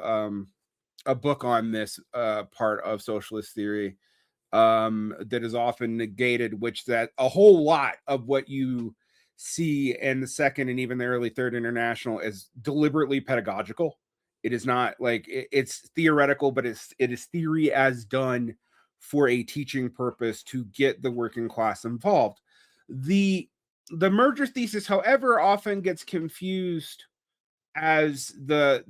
a book on this part of socialist theory that is often negated, which that a whole lot of what you see in the Second and even the early Third International is deliberately pedagogical. It is not like it's theoretical, but it is theory as done for a teaching purpose to get the working class involved. The merger thesis, however, often gets confused as the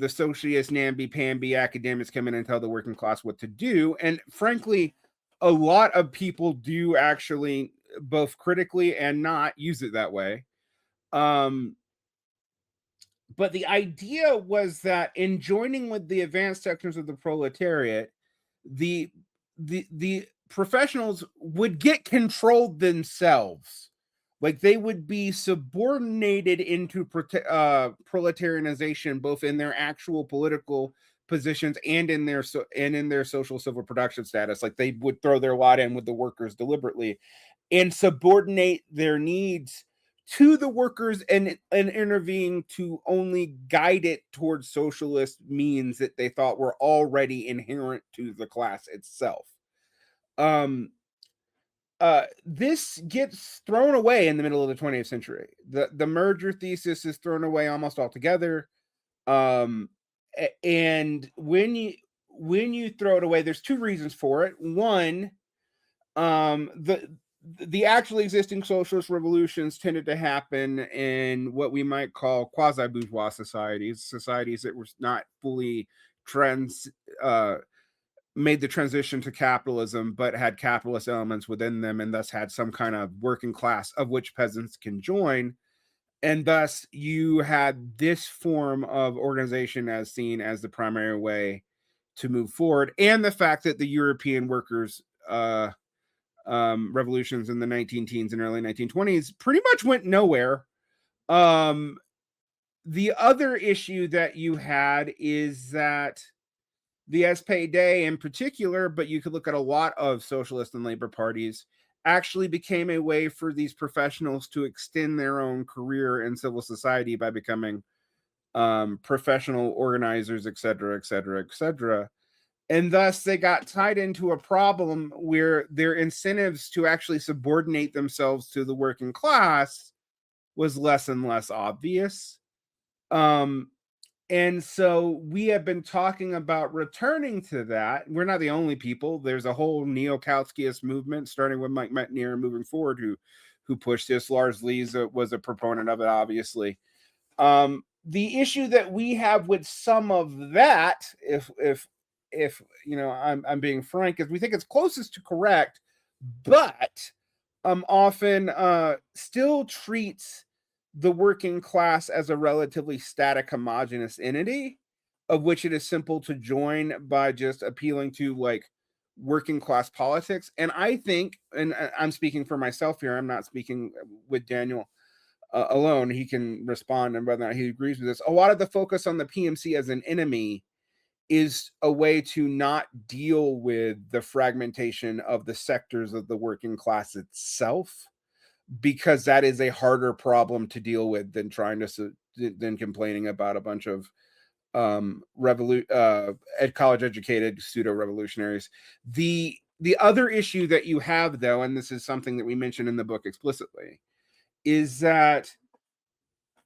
socialist namby-pamby academics come in and tell the working class what to do. And frankly, a lot of people do actually both critically and not use it that way. But the idea was that in joining with the advanced sections of the proletariat, the professionals would get controlled themselves. Like they would be subordinated into proletarianization, both in their actual political positions and in their social civil production status. Like they would throw their lot in with the workers deliberately and subordinate their needs to the workers and intervene to only guide it towards socialist means that they thought were already inherent to the class itself. This gets thrown away in the middle of the 20th century. The merger thesis is thrown away almost altogether. And when you throw it away, there's two reasons for it. One, the actually existing socialist revolutions tended to happen in what we might call quasi-bourgeois societies that were not fully made the transition to capitalism, but had capitalist elements within them, and thus had some kind of working class of which peasants can join. And thus you had this form of organization as seen as the primary way to move forward. And the fact that the European workers revolutions in the 19-teens and early 1920s pretty much went nowhere. The other issue that you had is that the SPD in particular, but you could look at a lot of socialist and labor parties, actually became a way for these professionals to extend their own career in civil society by becoming professional organizers, et cetera, et cetera, et cetera. And thus they got tied into a problem where their incentives to actually subordinate themselves to the working class was less and less obvious. And so we have been talking about returning to that. We're not the only people. There's a whole neo-Kautskyist movement, starting with Mike Metnier moving forward, who pushed this. Lars Lees was a proponent of it, obviously. The issue that we have with some of that, if I'm being frank, is we think it's closest to correct, but often still treats the working class as a relatively static, homogenous entity, of which it is simple to join by just appealing to like working class politics. And I think, and I'm speaking for myself here, I'm not speaking with Daniel alone. He can respond and whether or not he agrees with this. A lot of the focus on the PMC as an enemy is a way to not deal with the fragmentation of the sectors of the working class itself, because that is a harder problem to deal with than than complaining about a bunch of college educated pseudo revolutionaries. The other issue that you have, though, and this is something that we mentioned in the book explicitly, is that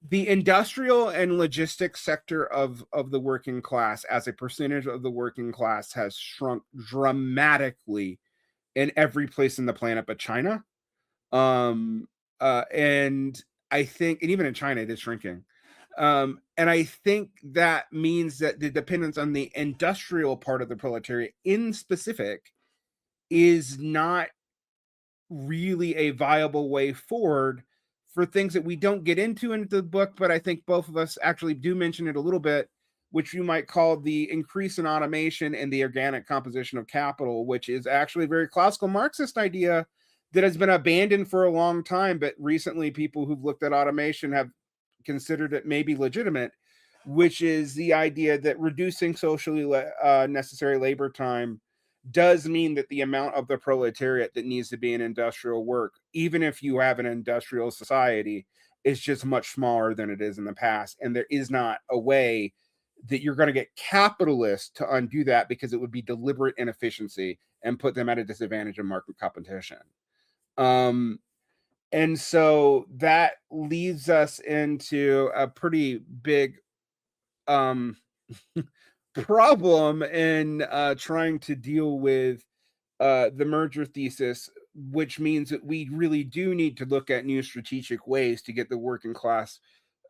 the industrial and logistics sector of the working class as a percentage of the working class has shrunk dramatically in every place in the planet but China. And I think, and even in China, it is shrinking. And I think that means that the dependence on the industrial part of the proletariat in specific is not really a viable way forward for things that we don't get into in the book, but I think both of us actually do mention it a little bit, which you might call the increase in automation and the organic composition of capital, which is actually a very classical Marxist idea that has been abandoned for a long time, but recently people who've looked at automation have considered it maybe legitimate, which is the idea that reducing socially necessary labor time does mean that the amount of the proletariat that needs to be in industrial work, even if you have an industrial society, is just much smaller than it is in the past. And there is not a way that you're going to get capitalists to undo that, because it would be deliberate inefficiency and put them at a disadvantage in market competition. And so that leads us into a pretty big problem in trying to deal with the merger thesis, which means that we really do need to look at new strategic ways to get the working class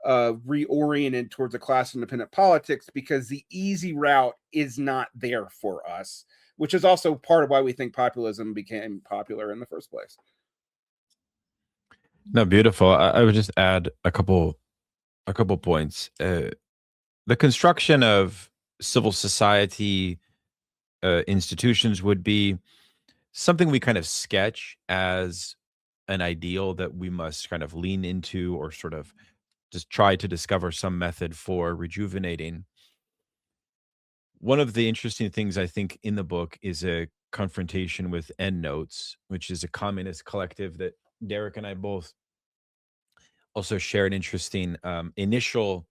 reoriented towards a class independent politics, because the easy route is not there for us, which is also part of why we think populism became popular in the first place. No, beautiful. I would just add a couple points. The construction of civil society institutions would be something we kind of sketch as an ideal that we must kind of lean into, or sort of just try to discover some method for rejuvenating. One of the interesting things I think in the book is a confrontation with Endnotes, which is a communist collective that Derick and I both also share an interesting initial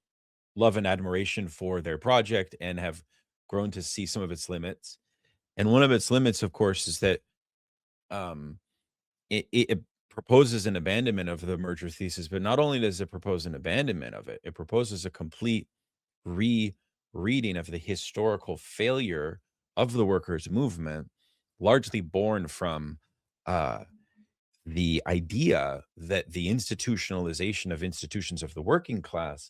love and admiration for their project, and have grown to see some of its limits. And one of its limits, of course, is that it proposes an abandonment of the merger thesis. But not only does it propose an abandonment of it, it proposes a complete rereading of the historical failure of the workers' movement, largely born from the idea that the institutionalization of institutions of the working class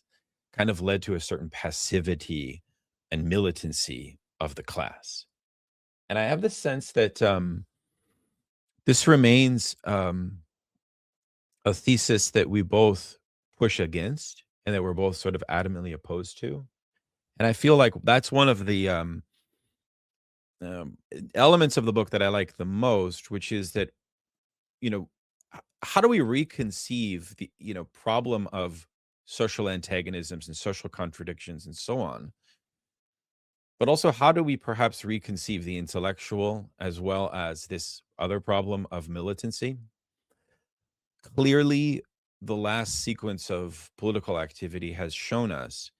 kind of led to a certain passivity and militancy of the class. And I have the sense that this remains a thesis that we both push against, and that we're both sort of adamantly opposed to. And I feel like that's one of the elements of the book that I like the most, which is that, how do we reconceive the, problem of social antagonisms and social contradictions and so on? But also, how do we perhaps reconceive the intellectual as well as this other problem of militancy? Clearly, the last sequence of political activity has shown us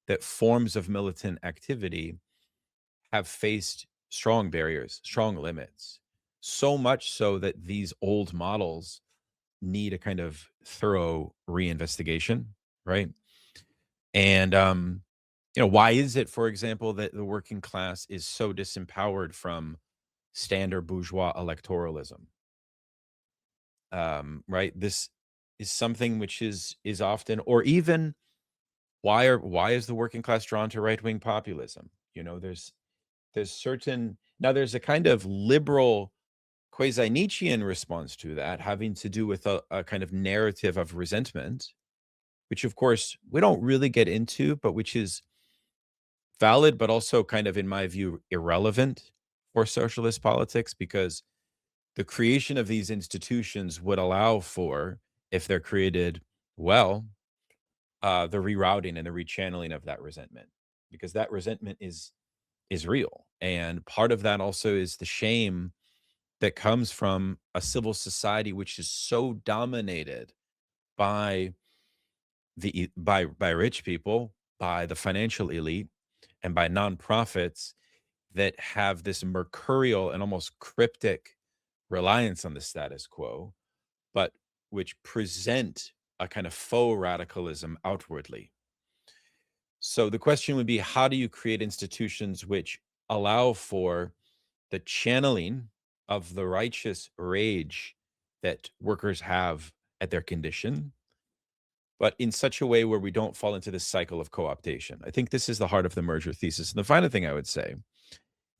that forms of militant activity have faced strong barriers, strong limits, so much so that these old models need a kind of thorough reinvestigation, right? And why is it, for example, that the working class is so disempowered from standard bourgeois electoralism? Right? This is something which is often, or even why is the working class drawn to right-wing populism? There's certain, now there's a kind of liberal quasi-Nietzschean response to that, having to do with a kind of narrative of resentment, which of course we don't really get into, but which is valid, but also kind of, in my view, irrelevant for socialist politics, because the creation of these institutions would allow for, if they're created well, the rerouting and the rechanneling of that resentment, because that resentment is real. And part of that also is the shame that comes from a civil society which is so dominated by by rich people, by the financial elite, and by nonprofits that have this mercurial and almost cryptic reliance on the status quo, but which present a kind of faux radicalism outwardly. So the question would be, how do you create institutions which allow for the channeling of the righteous rage that workers have at their condition, but in such a way where we don't fall into this cycle of co-optation? I think this is the heart of the merger thesis. And the final thing I would say,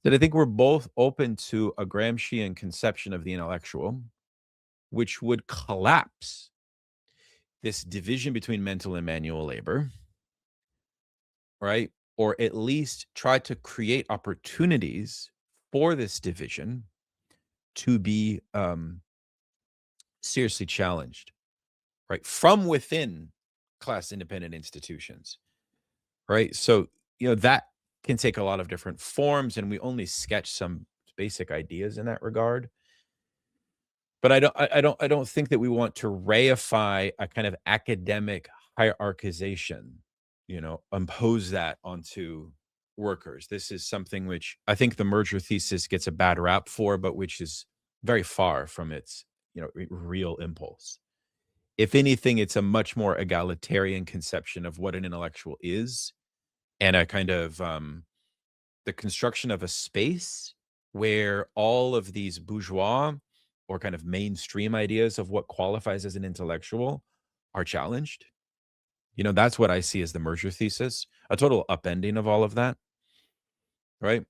that I think we're both open to a Gramscian conception of the intellectual, which would collapse this division between mental and manual labor, right? Or at least try to create opportunities for this division to be seriously challenged, right? From within class independent institutions, right? So, that can take a lot of different forms, and we only sketch some basic ideas in that regard. But I don't think that we want to reify a kind of academic hierarchization, impose that onto workers. This is something which I think the merger thesis gets a bad rap for, but which is very far from its, real impulse. If anything, it's a much more egalitarian conception of what an intellectual is, and a kind of the construction of a space where all of these bourgeois or kind of mainstream ideas of what qualifies as an intellectual are challenged. That's what I see as the merger thesis, a total upending of all of that, right?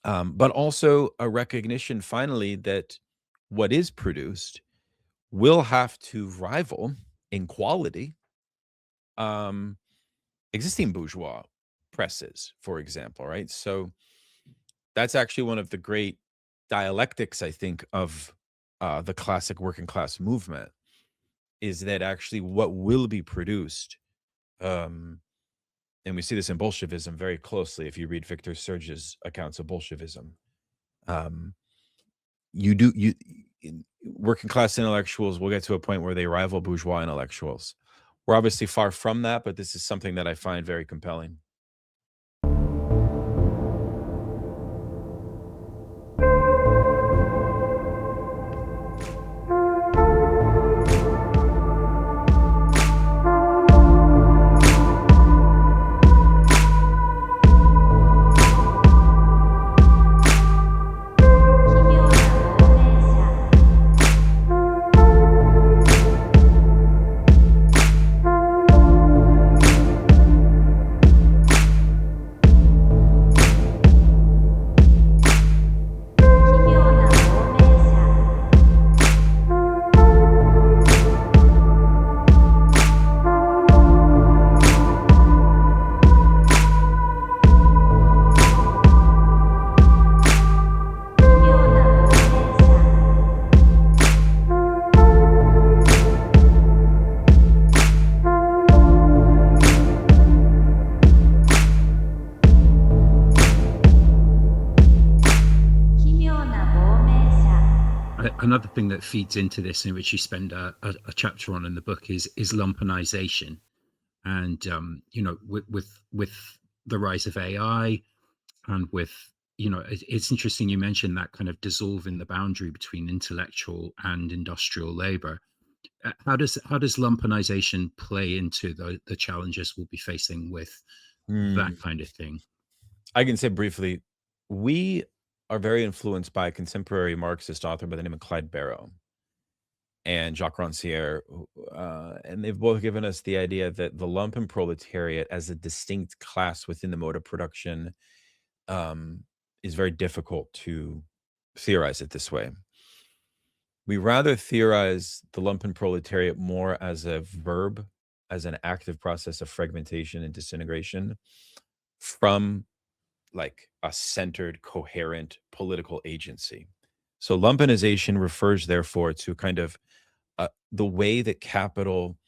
But also a recognition, finally, that what is produced will have to rival in quality existing bourgeois presses, for example, right? So that's actually one of the great dialectics, I think, of the classic working class movement, is that actually what will be produced, and we see this in Bolshevism very closely if you read Victor Serge's accounts of Bolshevism. Working class intellectuals will get to a point where they rival bourgeois intellectuals. We're obviously far from that, but this is something that I find very compelling. Another thing that feeds into this, in which you spend a chapter on in the book, is lumpenization, and with the rise of AI, and with it's interesting you mentioned that kind of dissolving the boundary between intellectual and industrial labor. How does lumpenization play into the challenges we'll be facing with that kind of thing? I can say briefly, we are very influenced by a contemporary Marxist author by the name of Clyde Barrow and Jacques Rancière, and they've both given us the idea that the lumpen proletariat as a distinct class within the mode of production is very difficult to theorize it this way. We rather theorize the lumpen proletariat more as a verb, as an active process of fragmentation and disintegration, from like a centered, coherent political agency. So lumpenization refers, therefore, to kind of the way that capital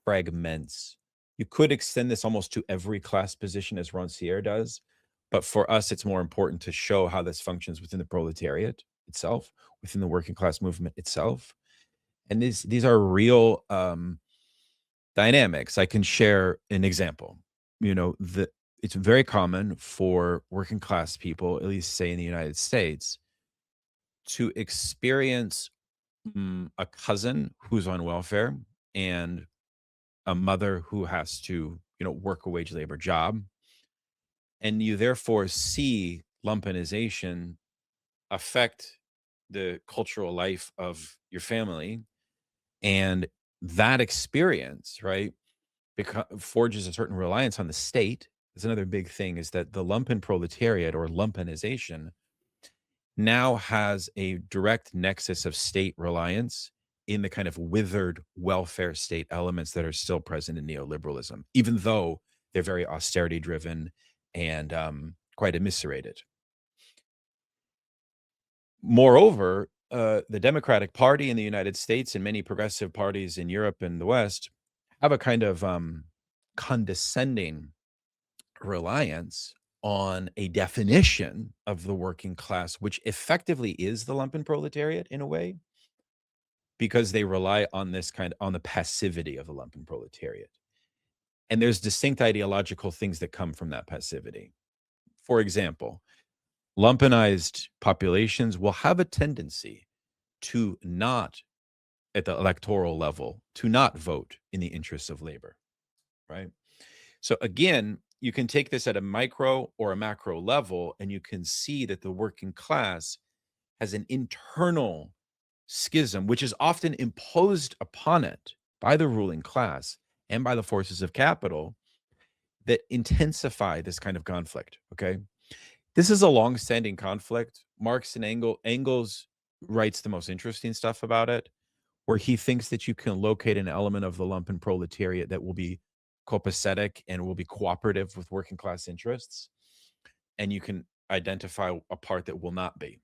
fragments. You could extend this almost to every class position, as Rancière does, but for us, it's more important to show how this functions within the proletariat itself, within the working class movement itself. And these are real dynamics. I can share an example. It's very common for working class people, at least say in the United States, to experience a cousin who's on welfare and a mother who has to, work a wage labor job. And you therefore see lumpenization affect the cultural life of your family. And that experience, right, forges a certain reliance on the state. That's another big thing, is that the lumpen proletariat, or lumpenization, now has a direct nexus of state reliance in the kind of withered welfare state elements that are still present in neoliberalism, even though they're very austerity driven and quite eviscerated. Moreover, the Democratic Party in the United States and many progressive parties in Europe and the West have a kind of condescending reliance on a definition of the working class, which effectively is the lumpen proletariat in a way, because they rely on on the passivity of the lumpen proletariat. And there's distinct ideological things that come from that passivity. For example, lumpenized populations will have a tendency to not, at the electoral level, to not vote in the interests of labor, right? So again, you can take this at a micro or a macro level, and you can see that the working class has an internal schism, which is often imposed upon it by the ruling class and by the forces of capital, that intensify this kind of conflict, okay? This is a long-standing conflict. Marx and Engels writes the most interesting stuff about it, where he thinks that you can locate an element of the lumpen proletariat that will be copacetic and will be cooperative with working class interests, and you can identify a part that will not be.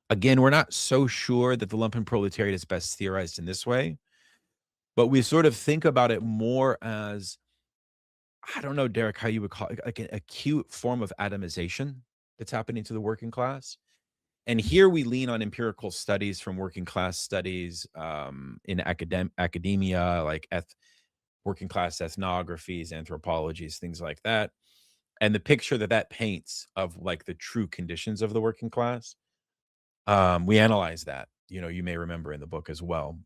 Again, we're not so sure that the lumpen proletariat is best theorized in this way, but we sort of think about it more as, I don't know, Derick, how you would call it, like an acute form of atomization that's happening to the working class. And here we lean on empirical studies from working class studies in academia, like working class ethnographies, anthropologies, things like that. And the picture that paints of like the true conditions of the working class, we analyze that, you may remember in the book as well.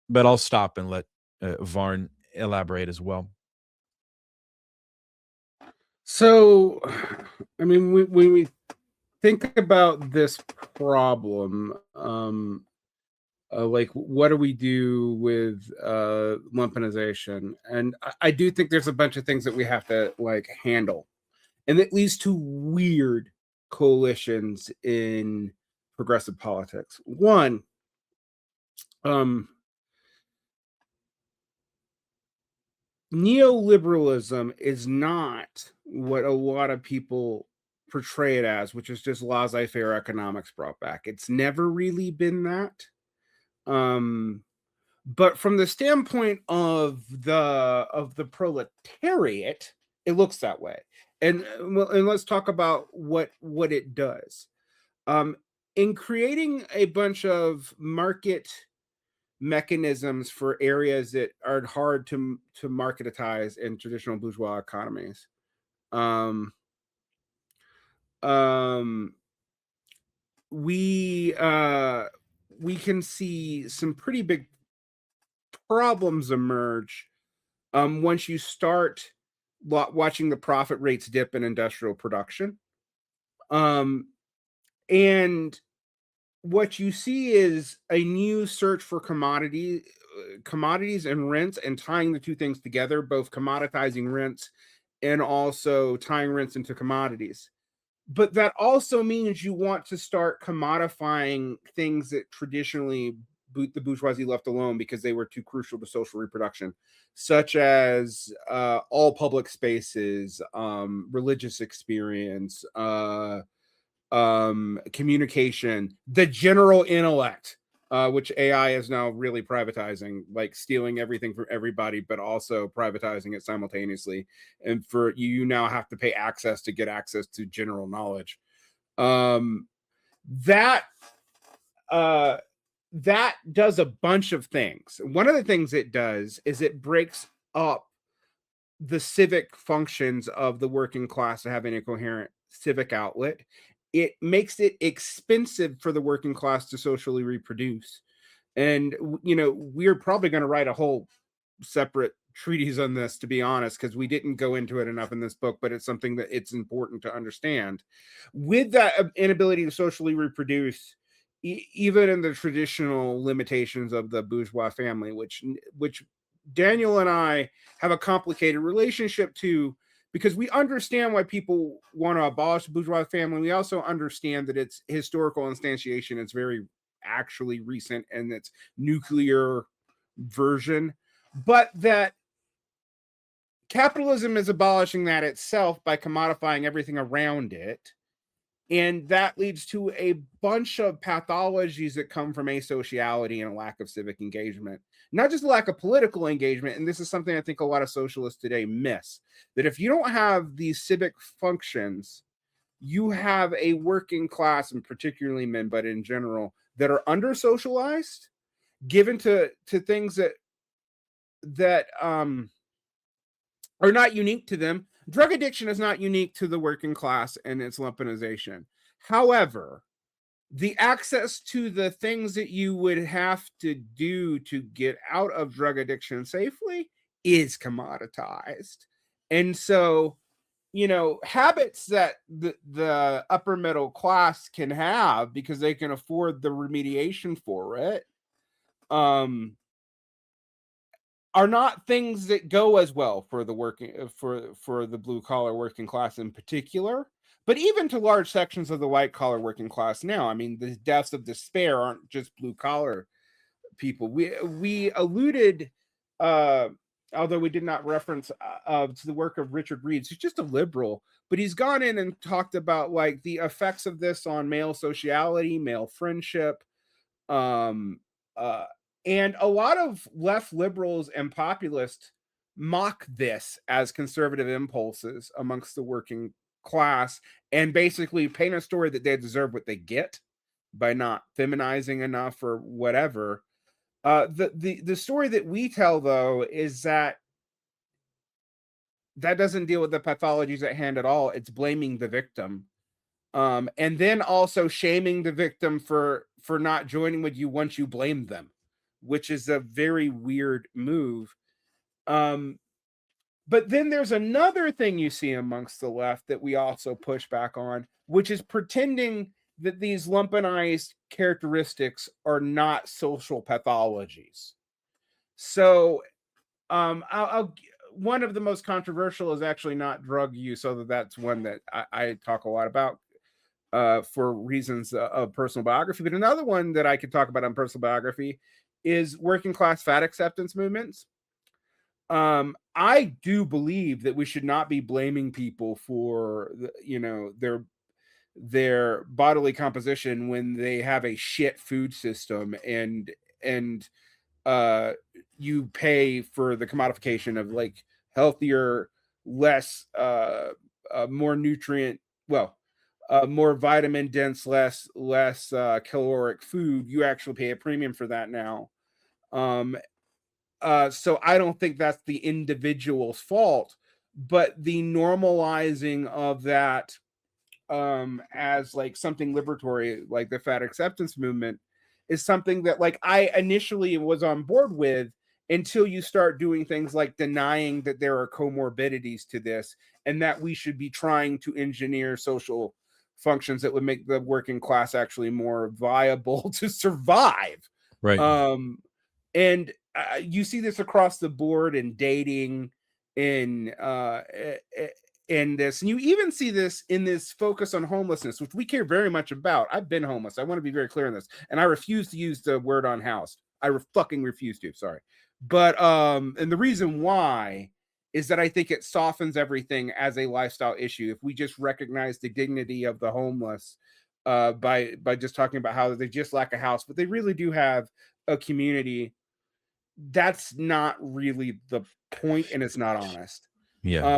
But I'll stop and let Varn elaborate as well. So, I mean, when we think about this problem, like what do we do with lumpenization? And I do think there's a bunch of things that we have to like handle, and it leads to weird coalitions in progressive politics. One, neoliberalism is not what a lot of people portray it as, which is just laissez-faire economics brought back. It's never really been that. But from the standpoint of the proletariat, it looks that way. And let's talk about what it does. In creating a bunch of market mechanisms for areas that are hard to marketize in traditional bourgeois economies, we can see some pretty big problems emerge once you start watching the profit rates dip in industrial production. And what you see is a new search for commodities and rents, and tying the two things together, both commoditizing rents and also tying rents into commodities. But that also means you want to start commodifying things that traditionally the bourgeoisie left alone because they were too crucial to social reproduction, such as all public spaces, religious experience, communication, the general intellect, which AI is now really privatizing, like stealing everything from everybody, but also privatizing it simultaneously. And for you now have to pay access to get access to general knowledge. That does a bunch of things. One of the things it does is it breaks up the civic functions of the working class to having a coherent civic outlet. It makes it expensive for the working class to socially reproduce. And, we're probably going to write a whole separate treatise on this, to be honest, because we didn't go into it enough in this book, but it's something that it's important to understand. With that inability to socially reproduce, even in the traditional limitations of the bourgeois family, which Daniel and I have a complicated relationship to, because we understand why people want to abolish the bourgeois family. We also understand that its historical instantiation is very actually recent and its nuclear version, but that capitalism is abolishing that itself by commodifying everything around it. And that leads to a bunch of pathologies that come from asociality and a lack of civic engagement, not just a lack of political engagement. And this is something I think a lot of socialists today miss, that if you don't have these civic functions, you have a working class, and particularly men, but in general, that are under socialized, given to things that are not unique to them. Drug addiction is not unique to the working class and its lumpenization. However, the access to the things that you would have to do to get out of drug addiction safely is commoditized. And so, habits that the upper middle class can have because they can afford the remediation for it, are not things that go as well for the working for the blue collar working class in particular, but even to large sections of the white collar working class now. I mean, the deaths of despair aren't just blue collar people. We alluded, although we did not reference to the work of Richard Reeves, who's just a liberal, but he's gone in and talked about like the effects of this on male sociality, male friendship, and a lot of left liberals and populists mock this as conservative impulses amongst the working class and basically paint a story that they deserve what they get by not feminizing enough or whatever. The story that we tell, though, is that doesn't deal with the pathologies at hand at all. It's blaming the victim. And then also shaming the victim for not joining with you once you blame them, which is a very weird move. But then there's another thing you see amongst the left that we also push back on, which is pretending that these lumpenized characteristics are not social pathologies. So one of the most controversial is actually not drug use, although that's one that I talk a lot about for reasons of personal biography. But another one that I could talk about on personal biography is working class fat acceptance movements. I do believe that we should not be blaming people for their bodily composition when they have a shit food system and you pay for the commodification of like healthier, less more nutrient, more vitamin dense, less caloric food. You actually pay a premium for that now. So I don't think that's the individual's fault, but the normalizing of that as like something liberatory, like the fat acceptance movement, is something that like I initially was on board with until you start doing things like denying that there are comorbidities to this and that we should be trying to engineer social functions that would make the working class actually more viable to survive. Right. And you see this across the board in dating, in this, and you even see this in this focus on homelessness, which we care very much about. I've been homeless. I want to be very clear on this, and I refuse to use the word unhoused. fucking refuse to. Sorry, but and the reason why is that I think it softens everything as a lifestyle issue. If we just recognize the dignity of the homeless by just talking about how they just lack a house, but they really do have a community. That's not really the point, and it's not honest. Yeah.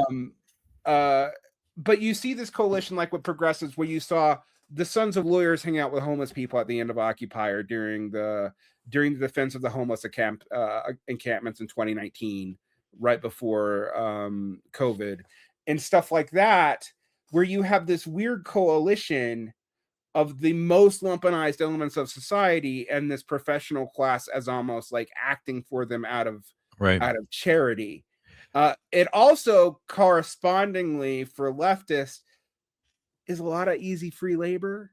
But you see this coalition like with progressives, where you saw the sons of lawyers hang out with homeless people at the end of Occupy or during the defense of the homeless encampments in 2019, right before COVID, and stuff like that, where you have this weird coalition of the most lumpenized elements of society and this professional class as almost like acting for them out of charity. It also correspondingly for leftists is a lot of easy free labor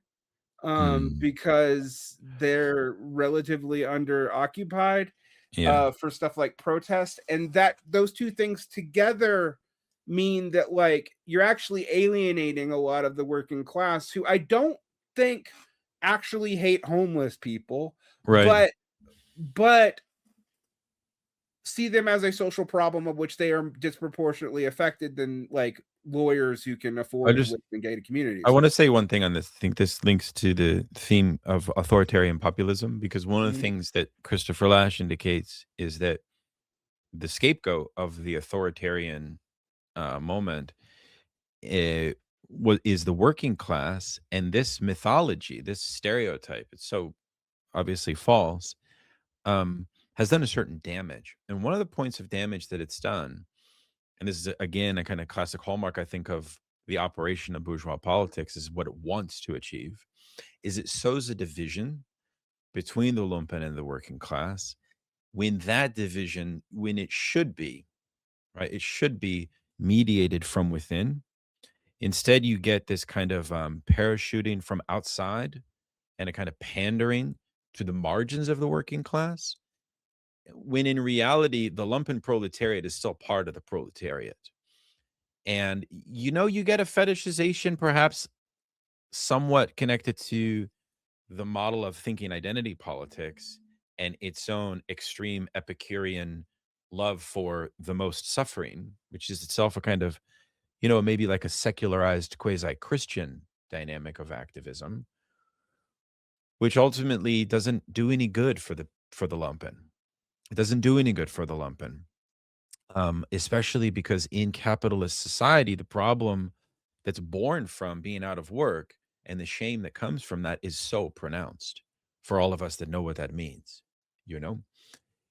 because they're relatively under occupied for stuff like protest, and that those two things together mean that like you're actually alienating a lot of the working class, who I don't think actually hate homeless people, but see them as a social problem of which they are disproportionately affected than like lawyers who can afford to live in gated communities. I want to say one thing on this. I think this links to the theme of authoritarian populism, because one of the things that Christopher Lasch indicates is that the scapegoat of the authoritarian moment is the working class, and this mythology, this stereotype, it's so obviously false, has done a certain damage. And one of the points of damage that it's done, and this is again a kind of classic hallmark, I think, of the operation of bourgeois politics, is what it wants to achieve, is it sows a division between the lumpen and the working class, when that division, when it should be, right, it should be mediated from within. Instead, you get this kind of parachuting from outside and a kind of pandering to the margins of the working class, when in reality, the lumpen proletariat is still part of the proletariat. And, you know, you get a fetishization, perhaps somewhat connected to the model of thinking identity politics and its own extreme Epicurean love for the most suffering, which is itself a kind of, you know, maybe like a secularized quasi-Christian dynamic of activism, which ultimately doesn't do any good for the lumpen. It doesn't do any good for the lumpen, especially because in capitalist society, the problem that's born from being out of work and the shame that comes from that is so pronounced for all of us that know what that means, you know?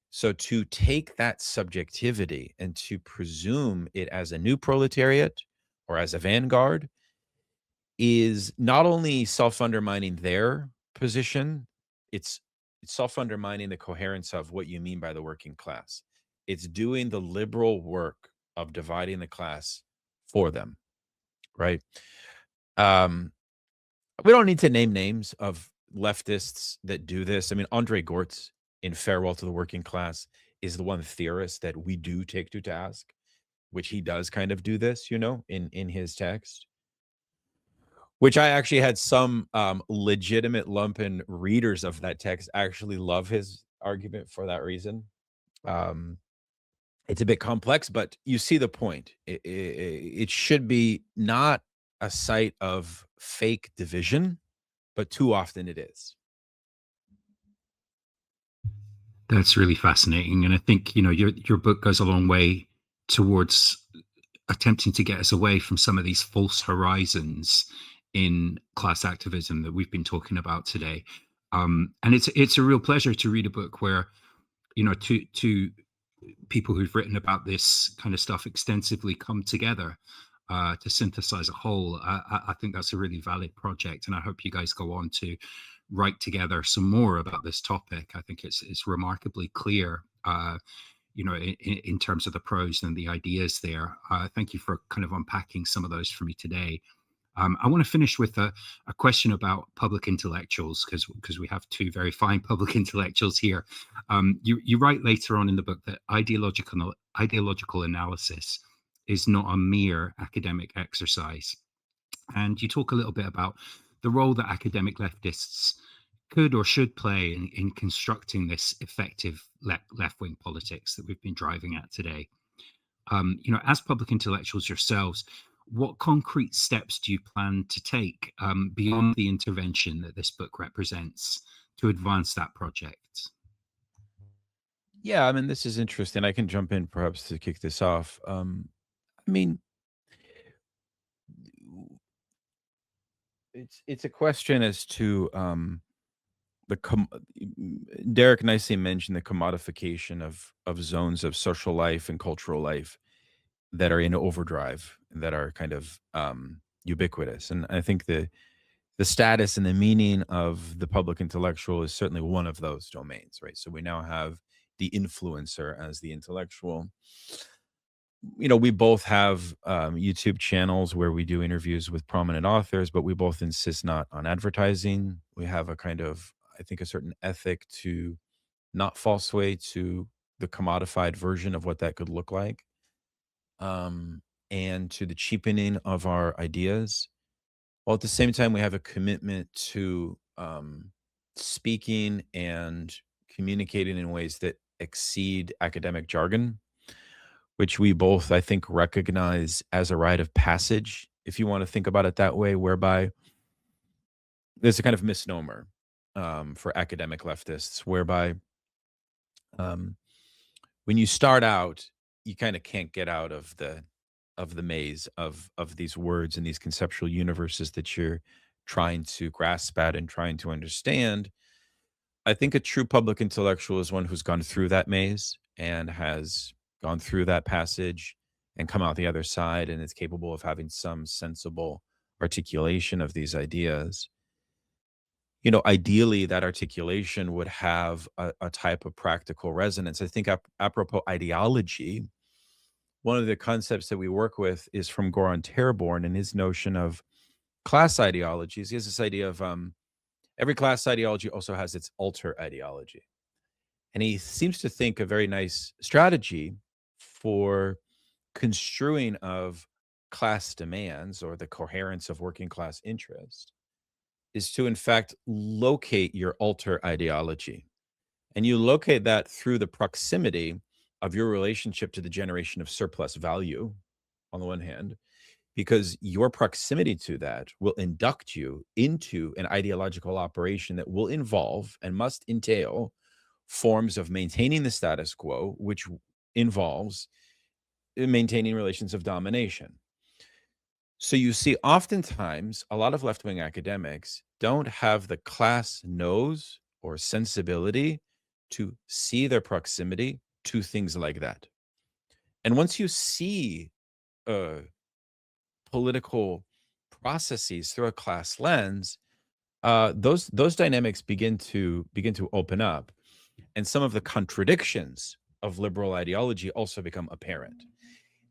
So to take that subjectivity and to presume it as a new proletariat or as a vanguard is not only self-undermining their position, it's self-undermining the coherence of what you mean by the working class. It's doing the liberal work of dividing the class for them, right? We don't need to name names of leftists that do this. I mean, Andre Gortz in Farewell to the Working Class is the one theorist that we do take to task, which he does kind of do this, you know, in his text, which I actually had some legitimate lumpen readers of that text actually love his argument for that reason. It's a bit complex, but you see the point. It should be not a site of fake division, but too often it is. That's really fascinating. And I think, you know, your book goes a long way towards attempting to get us away from some of these false horizons in class activism that we've been talking about today. And it's a real pleasure to read a book where, you know, two people who've written about this kind of stuff extensively come together to synthesize a whole. I think that's a really valid project, and I hope you guys go on to write together some more about this topic. I think it's remarkably clear, you know, in terms of the prose and the ideas there. Thank you for kind of unpacking some of those for me today. I want to finish with a question about public intellectuals, because we have two very fine public intellectuals here. You write later on in the book that ideological analysis is not a mere academic exercise. And you talk a little bit about the role that academic leftists could or should play in constructing this effective left-wing politics that we've been driving at today. As public intellectuals yourselves, what concrete steps do you plan to take beyond the intervention that this book represents to advance that project? Yeah, I mean, this is interesting. I can jump in perhaps to kick this off. I mean, it's a question as to Derick nicely mentioned the commodification of zones of social life and cultural life that are in overdrive, that are kind of ubiquitous. And I think the status and the meaning of the public intellectual is certainly one of those domains, right? So we now have the influencer as the intellectual. We both have YouTube channels where we do interviews with prominent authors, but we both insist not on advertising. We have a kind of, I think, a certain ethic to not fall sway to the commodified version of what that could look like, and to the cheapening of our ideas. While at the same time, we have a commitment to speaking and communicating in ways that exceed academic jargon, which we both, I think, recognize as a rite of passage, if you want to think about it that way, whereby there's a kind of misnomer for academic leftists, whereby when you start out, you kind of can't get out of the maze of these words and these conceptual universes that you're trying to grasp at and trying to understand. I think a true public intellectual is one who's gone through that maze and has gone through that passage and come out the other side and is capable of having some sensible articulation of these ideas. Ideally, that articulation would have a type of practical resonance. I think apropos ideology, one of the concepts that we work with is from Goran Terborn and his notion of class ideologies. He has this idea of every class ideology also has its alter ideology. And he seems to think a very nice strategy for construing of class demands or the coherence of working class interest is to, in fact, locate your alter ideology. And you locate that through the proximity of your relationship to the generation of surplus value, on the one hand, because your proximity to that will induct you into an ideological operation that will involve and must entail forms of maintaining the status quo, which involves maintaining relations of domination. So you see, oftentimes, a lot of left-wing academics don't have the class nose or sensibility to see their proximity to things like that. And once you see political processes through a class lens, those dynamics begin to open up, and some of the contradictions of liberal ideology also become apparent.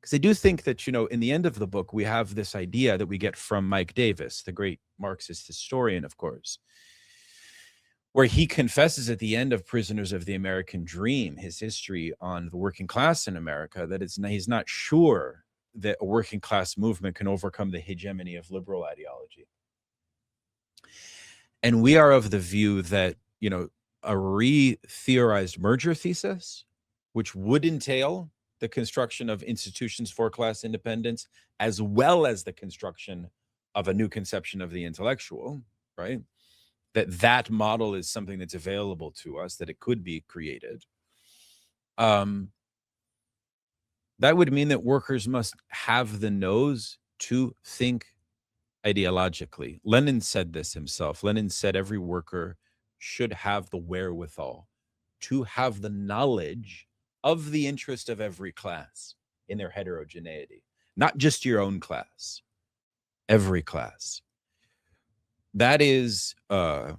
Because I do think that, in the end of the book, we have this idea that we get from Mike Davis, the great Marxist historian, of course, where he confesses at the end of Prisoners of the American Dream, his history on the working class in America, that he's not sure that a working class movement can overcome the hegemony of liberal ideology. And we are of the view that, a re-theorized merger thesis, which would entail the construction of institutions for class independence, as well as the construction of a new conception of the intellectual, right? That model is something that's available to us, that it could be created. That would mean that workers must have the nose to think ideologically. Lenin said this himself. Lenin said every worker should have the wherewithal to have the knowledge of the interest of every class in their heterogeneity, not just your own class, every class. That is the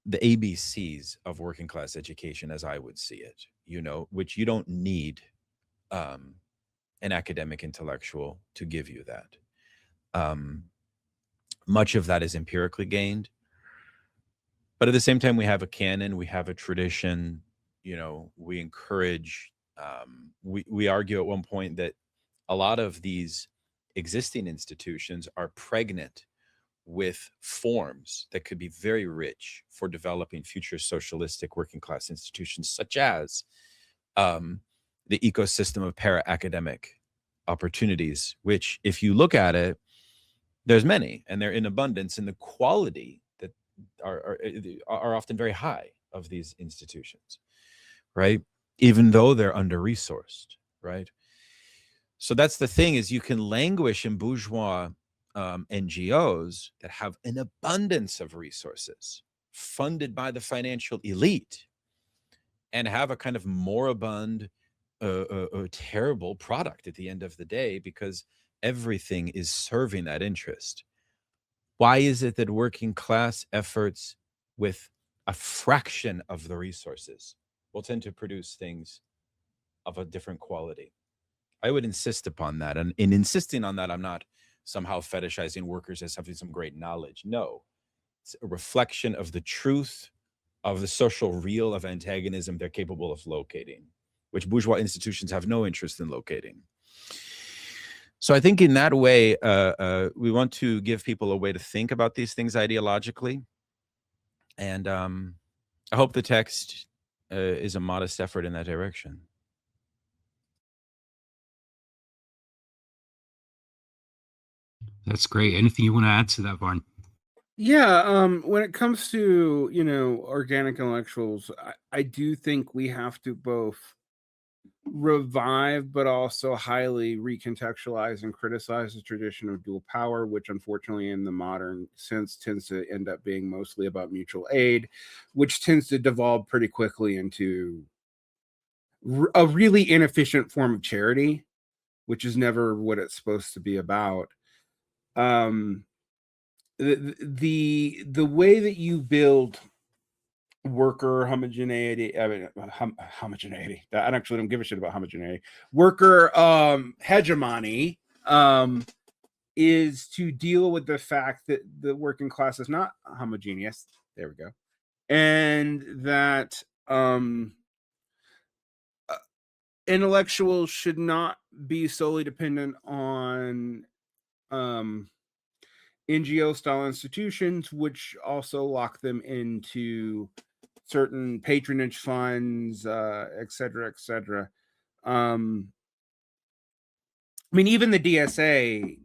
ABCs of working class education, as I would see it, which you don't need an academic intellectual to give you that. Much of that is empirically gained. But at the same time, we have a canon, we have a tradition, we encourage, we argue at one point that a lot of these existing institutions are pregnant with forms that could be very rich for developing future socialistic working class institutions, such as the ecosystem of para-academic opportunities, which, if you look at it, there's many, and they're in abundance, and the quality that are often very high of these institutions, right? Even though they're under-resourced, right? So that's the thing, is you can languish in bourgeois NGOs that have an abundance of resources funded by the financial elite and have a kind of moribund, terrible product at the end of the day, because everything is serving that interest. Why is it that working class efforts with a fraction of the resources will tend to produce things of a different quality? I would insist upon that. And in insisting on that, I'm not somehow fetishizing workers as having some great knowledge. No, it's a reflection of the truth of the social real of antagonism they're capable of locating, which bourgeois institutions have no interest in locating. So I think in that way, we want to give people a way to think about these things ideologically. And I hope the text is a modest effort in that direction. That's great. Anything you want to add to that, Varn? Yeah, when it comes to, organic intellectuals, I do think we have to both revive but also highly recontextualize and criticize the tradition of dual power, which unfortunately in the modern sense tends to end up being mostly about mutual aid, which tends to devolve pretty quickly into a really inefficient form of charity, which is never what it's supposed to be about. The way that you build worker homogeneity, homogeneity, I actually don't give a shit about homogeneity, worker hegemony, is to deal with the fact that the working class is not homogeneous, there we go, and that intellectuals should not be solely dependent on NGO style institutions, which also lock them into certain patronage funds, et cetera, et cetera. I mean, even the DSA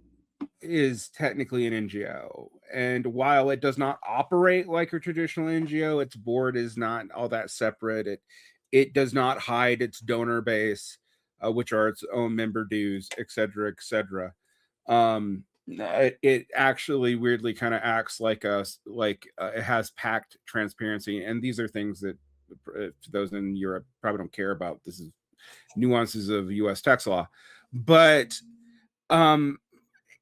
is technically an NGO, and while it does not operate like a traditional NGO, its board is not all that separate. It does not hide its donor base, which are its own member dues, et cetera, et cetera. It actually weirdly kind of acts like it has packed transparency, and these are things that those in Europe probably don't care about. This is nuances of U.S. tax law, but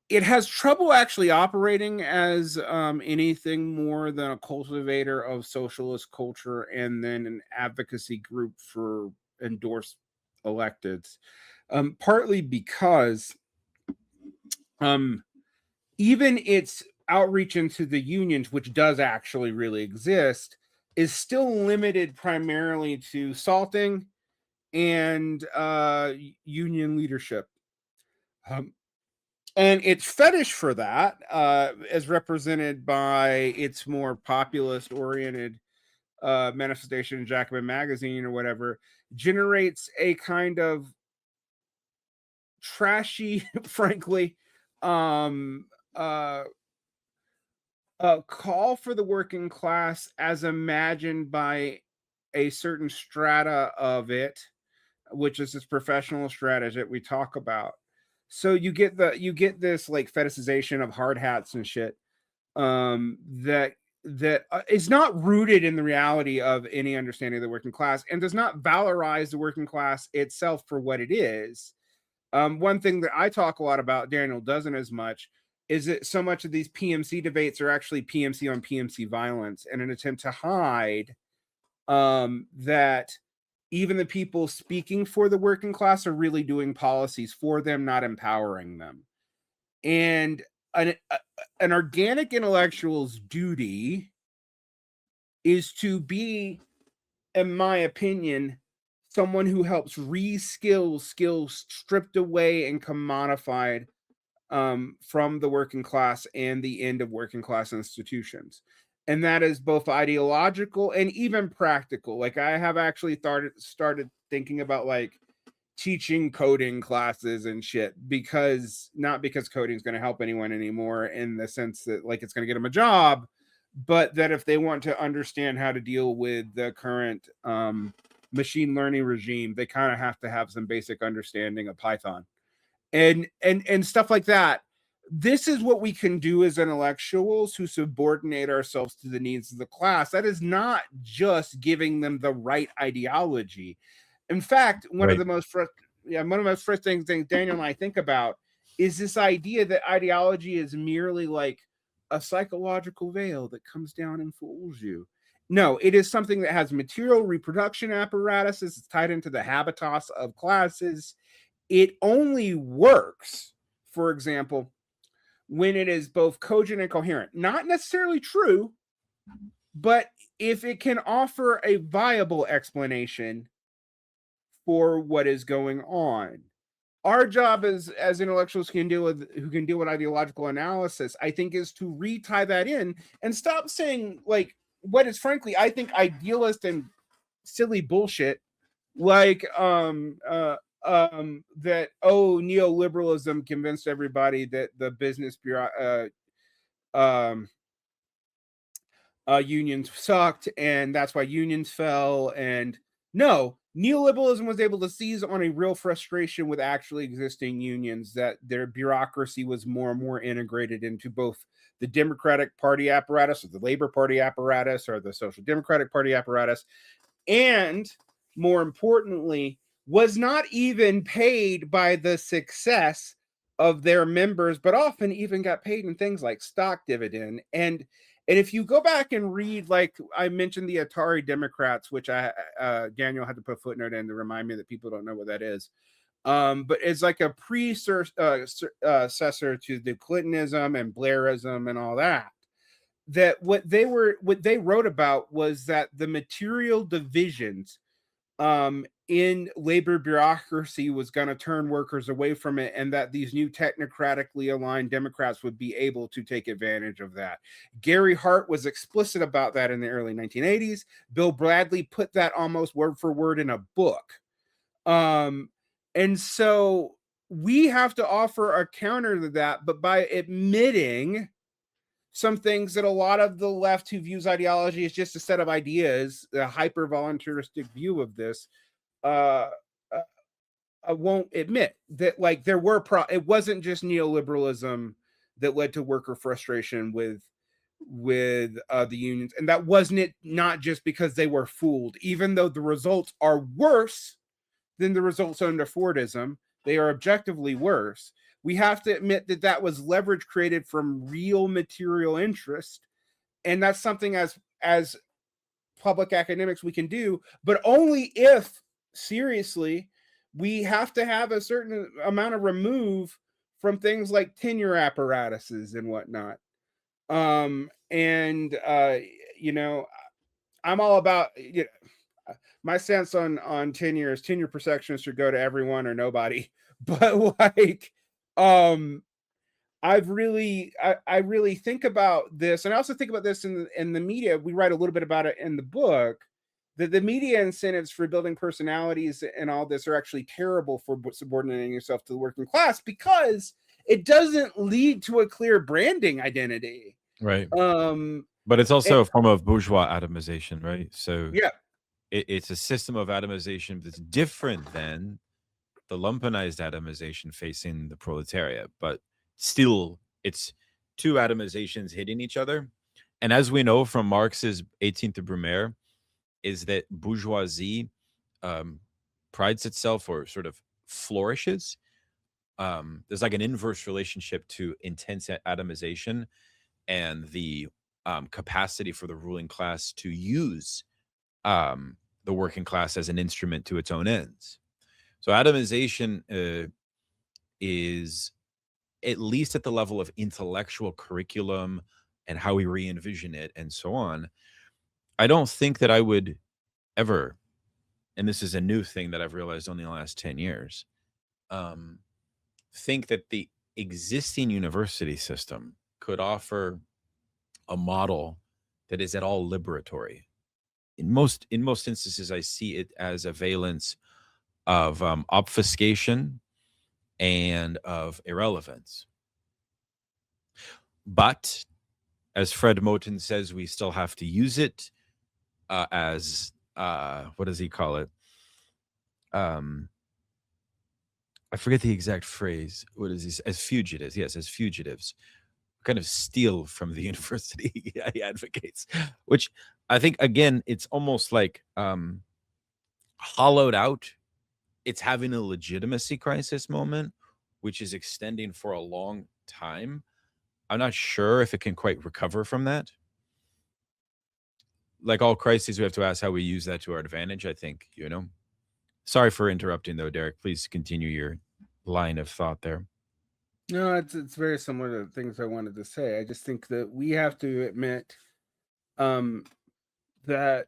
it has trouble actually operating as anything more than a cultivator of socialist culture and then an advocacy group for endorsed electeds, partly because even its outreach into the unions, which does actually really exist, is still limited primarily to salting and union leadership. And its fetish for that, as represented by its more populist-oriented manifestation in Jacobin magazine or whatever, generates a kind of trashy, frankly, a call for the working class as imagined by a certain strata of it, which is this professional strata that we talk about. So you get this like fetishization of hard hats and shit, that is not rooted in the reality of any understanding of the working class and does not valorize the working class itself for what it is. One thing that I talk a lot about, Daniel doesn't as much, is that so much of these PMC debates are actually PMC on PMC violence and an attempt to hide that even the people speaking for the working class are really doing policies for them, not empowering them. And an organic intellectual's duty is to be, in my opinion, someone who helps reskill skills stripped away and commodified from the working class and the end of working class institutions. And that is both ideological and even practical. Like I have actually started thinking about like teaching coding classes and shit, because not because coding is going to help anyone anymore in the sense that like it's going to get them a job, but that if they want to understand how to deal with the current machine learning regime, they kind of have to have some basic understanding of Python and stuff like that. This is what we can do as intellectuals who subordinate ourselves to the needs of the class. That is not just giving them the right ideology. In fact, one of the most frustrating things Daniel and I think about is this idea that ideology is merely like a psychological veil that comes down and fools you. No, it is something that has material reproduction apparatuses. It's tied into the habitus of classes. It only works, for example, when it is both cogent and coherent. Not necessarily true, but if it can offer a viable explanation for what is going on. Our job as intellectuals who can deal with ideological analysis, I think, is to retie that in and stop saying like what is frankly, I think, idealist and silly bullshit, like that neoliberalism convinced everybody that the business bureau unions sucked and that's why unions fell. And no, neoliberalism was able to seize on a real frustration with actually existing unions, that their bureaucracy was more and more integrated into both the Democratic Party apparatus or the Labor Party apparatus or the Social Democratic Party apparatus, and more importantly, was not even paid by the success of their members, but often even got paid in things like stock dividend. And if you go back and read, like I mentioned the Atari Democrats, which Daniel had to put a footnote in to remind me that people don't know what that is. But it's like a predecessor to the Clintonism and Blairism and all that. That what they wrote about was that the material divisions in labor bureaucracy was going to turn workers away from it, and that these new technocratically aligned Democrats would be able to take advantage of that. Gary Hart was explicit about that in the early 1980s. Bill Bradley put that almost word for word in a book. And so we have to offer a counter to that, but by admitting some things that a lot of the left who views ideology as just a set of ideas, a hyper voluntaristic view of this, won't admit that like there were it wasn't just neoliberalism that led to worker frustration with the unions, and that wasn't it, not just because they were fooled, even though the results are worse than the results under Fordism. They are objectively worse. We have to admit that that was leverage created from real material interest, and that's something as public academics we can do, but only if seriously we have to have a certain amount of remove from things like tenure apparatuses and whatnot. You know, I'm all about, you know, my sense on tenure is tenure protection should go to everyone or nobody. But like, I really think about this, and I also think about this in the media. We write a little bit about it in the book, that the media incentives for building personalities and all this are actually terrible for subordinating yourself to the working class, because it doesn't lead to a clear branding identity. Right. But it's also a form of bourgeois atomization, right? So yeah, it's a system of atomization that's different than the lumpenized atomization facing the proletariat, but still it's two atomizations hitting each other. And as we know from Marx's 18th Brumaire, is that bourgeoisie prides itself or sort of flourishes. There's like an inverse relationship to intense atomization and the capacity for the ruling class to use the working class as an instrument to its own ends. So atomization is, at least at the level of intellectual curriculum and how we re-envision it and so on, I don't think that I would ever, and this is a new thing that I've realized only in the last 10 years, think that the existing university system could offer a model that is at all liberatory. In most instances, I see it as a valence of obfuscation and of irrelevance. But as Fred Moten says, we still have to use it as what does he call it? I forget the exact phrase. What is he? As fugitives. Yes, as fugitives. Kind of steal from the university he advocates, which I think, again, it's almost like hollowed out. It's having a legitimacy crisis moment, which is extending for a long time. I'm not sure if it can quite recover from that. Like all crises, we have to ask how we use that to our advantage, I think, you know. Sorry for interrupting, though, Derick. Please continue your line of thought there. No, it's very similar to the things I wanted to say. I just think that we have to admit that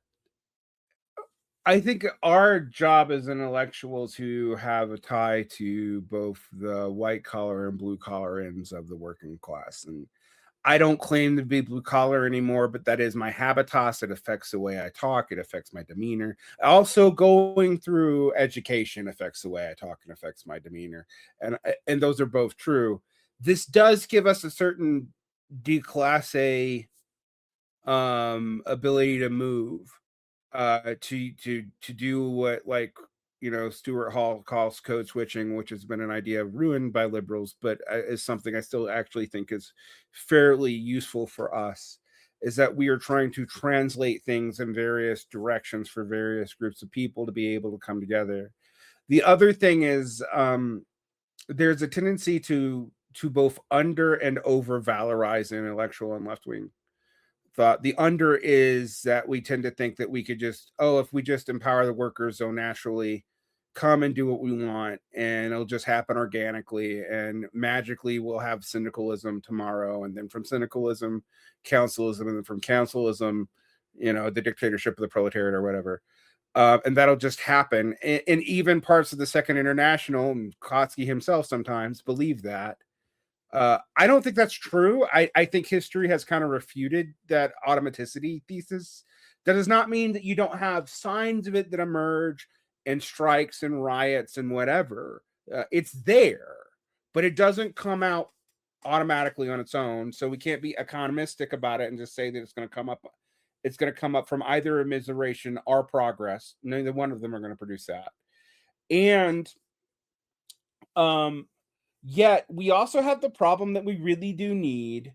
I think our job as intellectuals who have a tie to both the white collar and blue collar ends of the working class. And I don't claim to be blue collar anymore, but that is my habitus. It affects the way I talk. It affects my demeanor. Also, going through education affects the way I talk and affects my demeanor. And those are both true. This does give us a certain declasse ability to move, to do what, like, you know, Stuart Hall calls code switching, which has been an idea ruined by liberals, but is something I still actually think is fairly useful for us, is that we are trying to translate things in various directions for various groups of people to be able to come together. The other thing is there's a tendency to both under and over valorize intellectual and left-wing thought. The under is that we tend to think that we could just, if we just empower the workers, they'll naturally come and do what we want, and it'll just happen organically, and magically we'll have syndicalism tomorrow, and then from syndicalism, councilism, and then from councilism, you know, the dictatorship of the proletariat or whatever. And that'll just happen. And even parts of the Second International, and Klotsky himself sometimes believe that. I don't think that's true. I think history has kind of refuted that automaticity thesis. That does not mean that you don't have signs of it that emerge and strikes and riots and whatever. It's there, but it doesn't come out automatically on its own. So we can't be economistic about it and just say that it's going to come up. It's going to come up from either immiseration or progress. Neither one of them are going to produce that. And yet we also have the problem that we really do need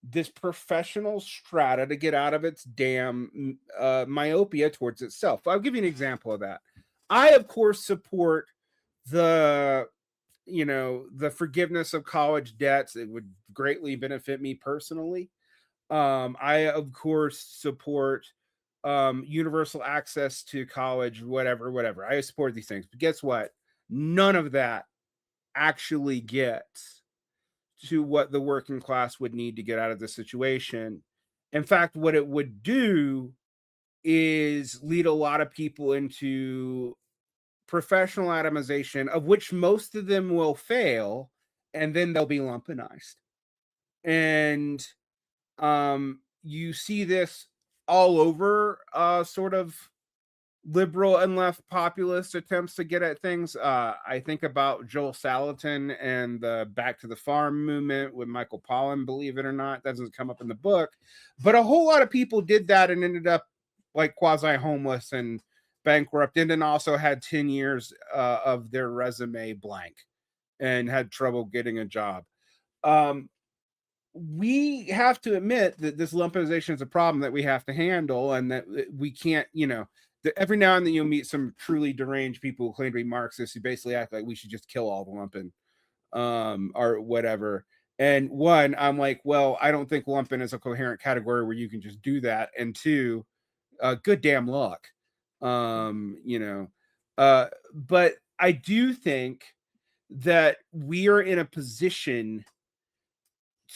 this professional strata to get out of its damn myopia towards itself. I'll give you an example of that. I, of course, support the forgiveness of college debts. It would greatly benefit me personally. I, of course, support universal access to college, whatever. I support these things. But guess what? None of that actually gets to what the working class would need to get out of the situation. In fact, what it would do is lead a lot of people into professional atomization, of which most of them will fail, and then they'll be lumpenized. And you see this all over sort of liberal and left populist attempts to get at things. I think about Joel Salatin and the Back to the Farm movement with Michael Pollan, believe it or not. That doesn't come up in the book. But a whole lot of people did that and ended up like quasi-homeless and bankrupt, and then also had 10 years of their resume blank and had trouble getting a job. We have to admit that this lumpization is a problem that we have to handle, and that we can't, every now and then you'll meet some truly deranged people who claim to be Marxists who basically act like we should just kill all the lumpen or whatever. And one, I'm like, well, I don't think lumpen is a coherent category where you can just do that. And two, good damn luck. But I do think that we are in a position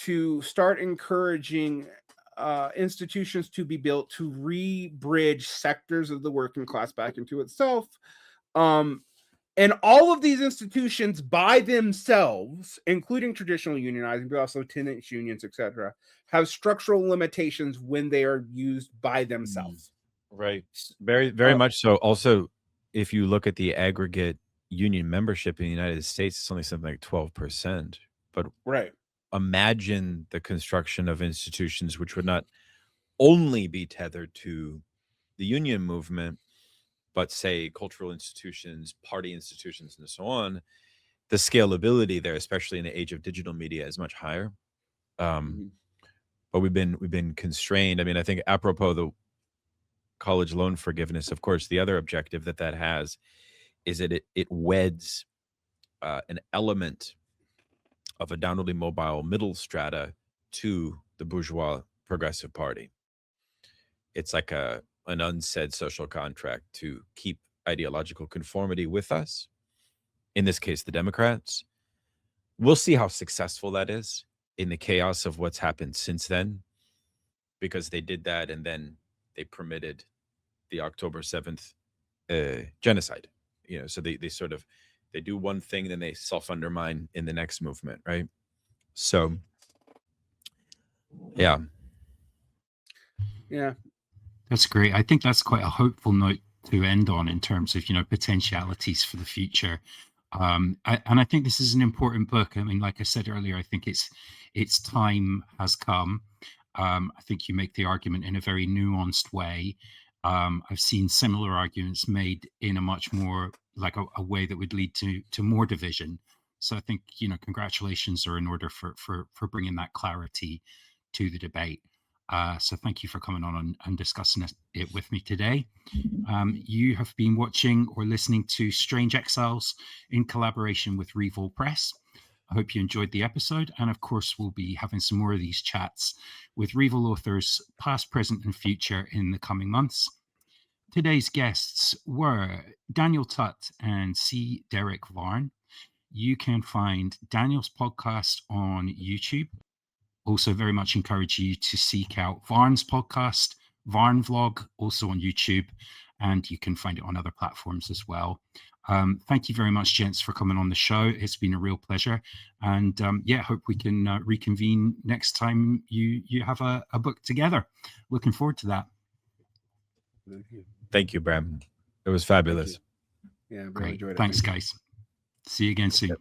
to start encouraging institutions to be built to re-bridge sectors of the working class back into itself. And all of these institutions by themselves, including traditional unionizing, but also tenants unions, etc., have structural limitations when they are used by themselves. Right. Very, very much so. Also, if you look at the aggregate union membership in the United States, it's only something like 12%. But right. Imagine the construction of institutions which would not only be tethered to the union movement, but say cultural institutions, party institutions, and so on. The scalability there, especially in the age of digital media, is much higher. But we've been constrained. I mean, I think apropos the college loan forgiveness, of course, the other objective that has is that it weds an element of a downwardly mobile middle strata to the bourgeois progressive party. It's like an unsaid social contract to keep ideological conformity with us. In this case, the Democrats. We'll see how successful that is in the chaos of what's happened since then, because they did that and then they permitted the October 7th genocide. You know, so they do one thing, then they self-undermine in the next movement, right? So, yeah. That's great. I think that's quite a hopeful note to end on in terms of, potentialities for the future. And I think this is an important book. I mean, like I said earlier, I think its time has come. I think you make the argument in a very nuanced way. I've seen similar arguments made in a much more like a way that would lead to more division. So I think, congratulations are in order for bringing that clarity to the debate. So thank you for coming on and discussing it with me today. You have been watching or listening to Strange Exiles in collaboration with Revol Press. I hope you enjoyed the episode. And of course, we'll be having some more of these chats with Revol authors, past, present, and future in the coming months. Today's guests were Daniel Tutt and C. Derick Varn. You can find Daniel's podcast on YouTube. Also very much encourage you to seek out Varn's podcast, Varn Vlog, also on YouTube, and you can find it on other platforms as well. Thank you very much, gents, for coming on the show. It's been a real pleasure. And hope we can reconvene next time you have a book together. Looking forward to that. Thank you, Bram. It was fabulous. Yeah, great. enjoyed it. Thanks, guys. See you again soon.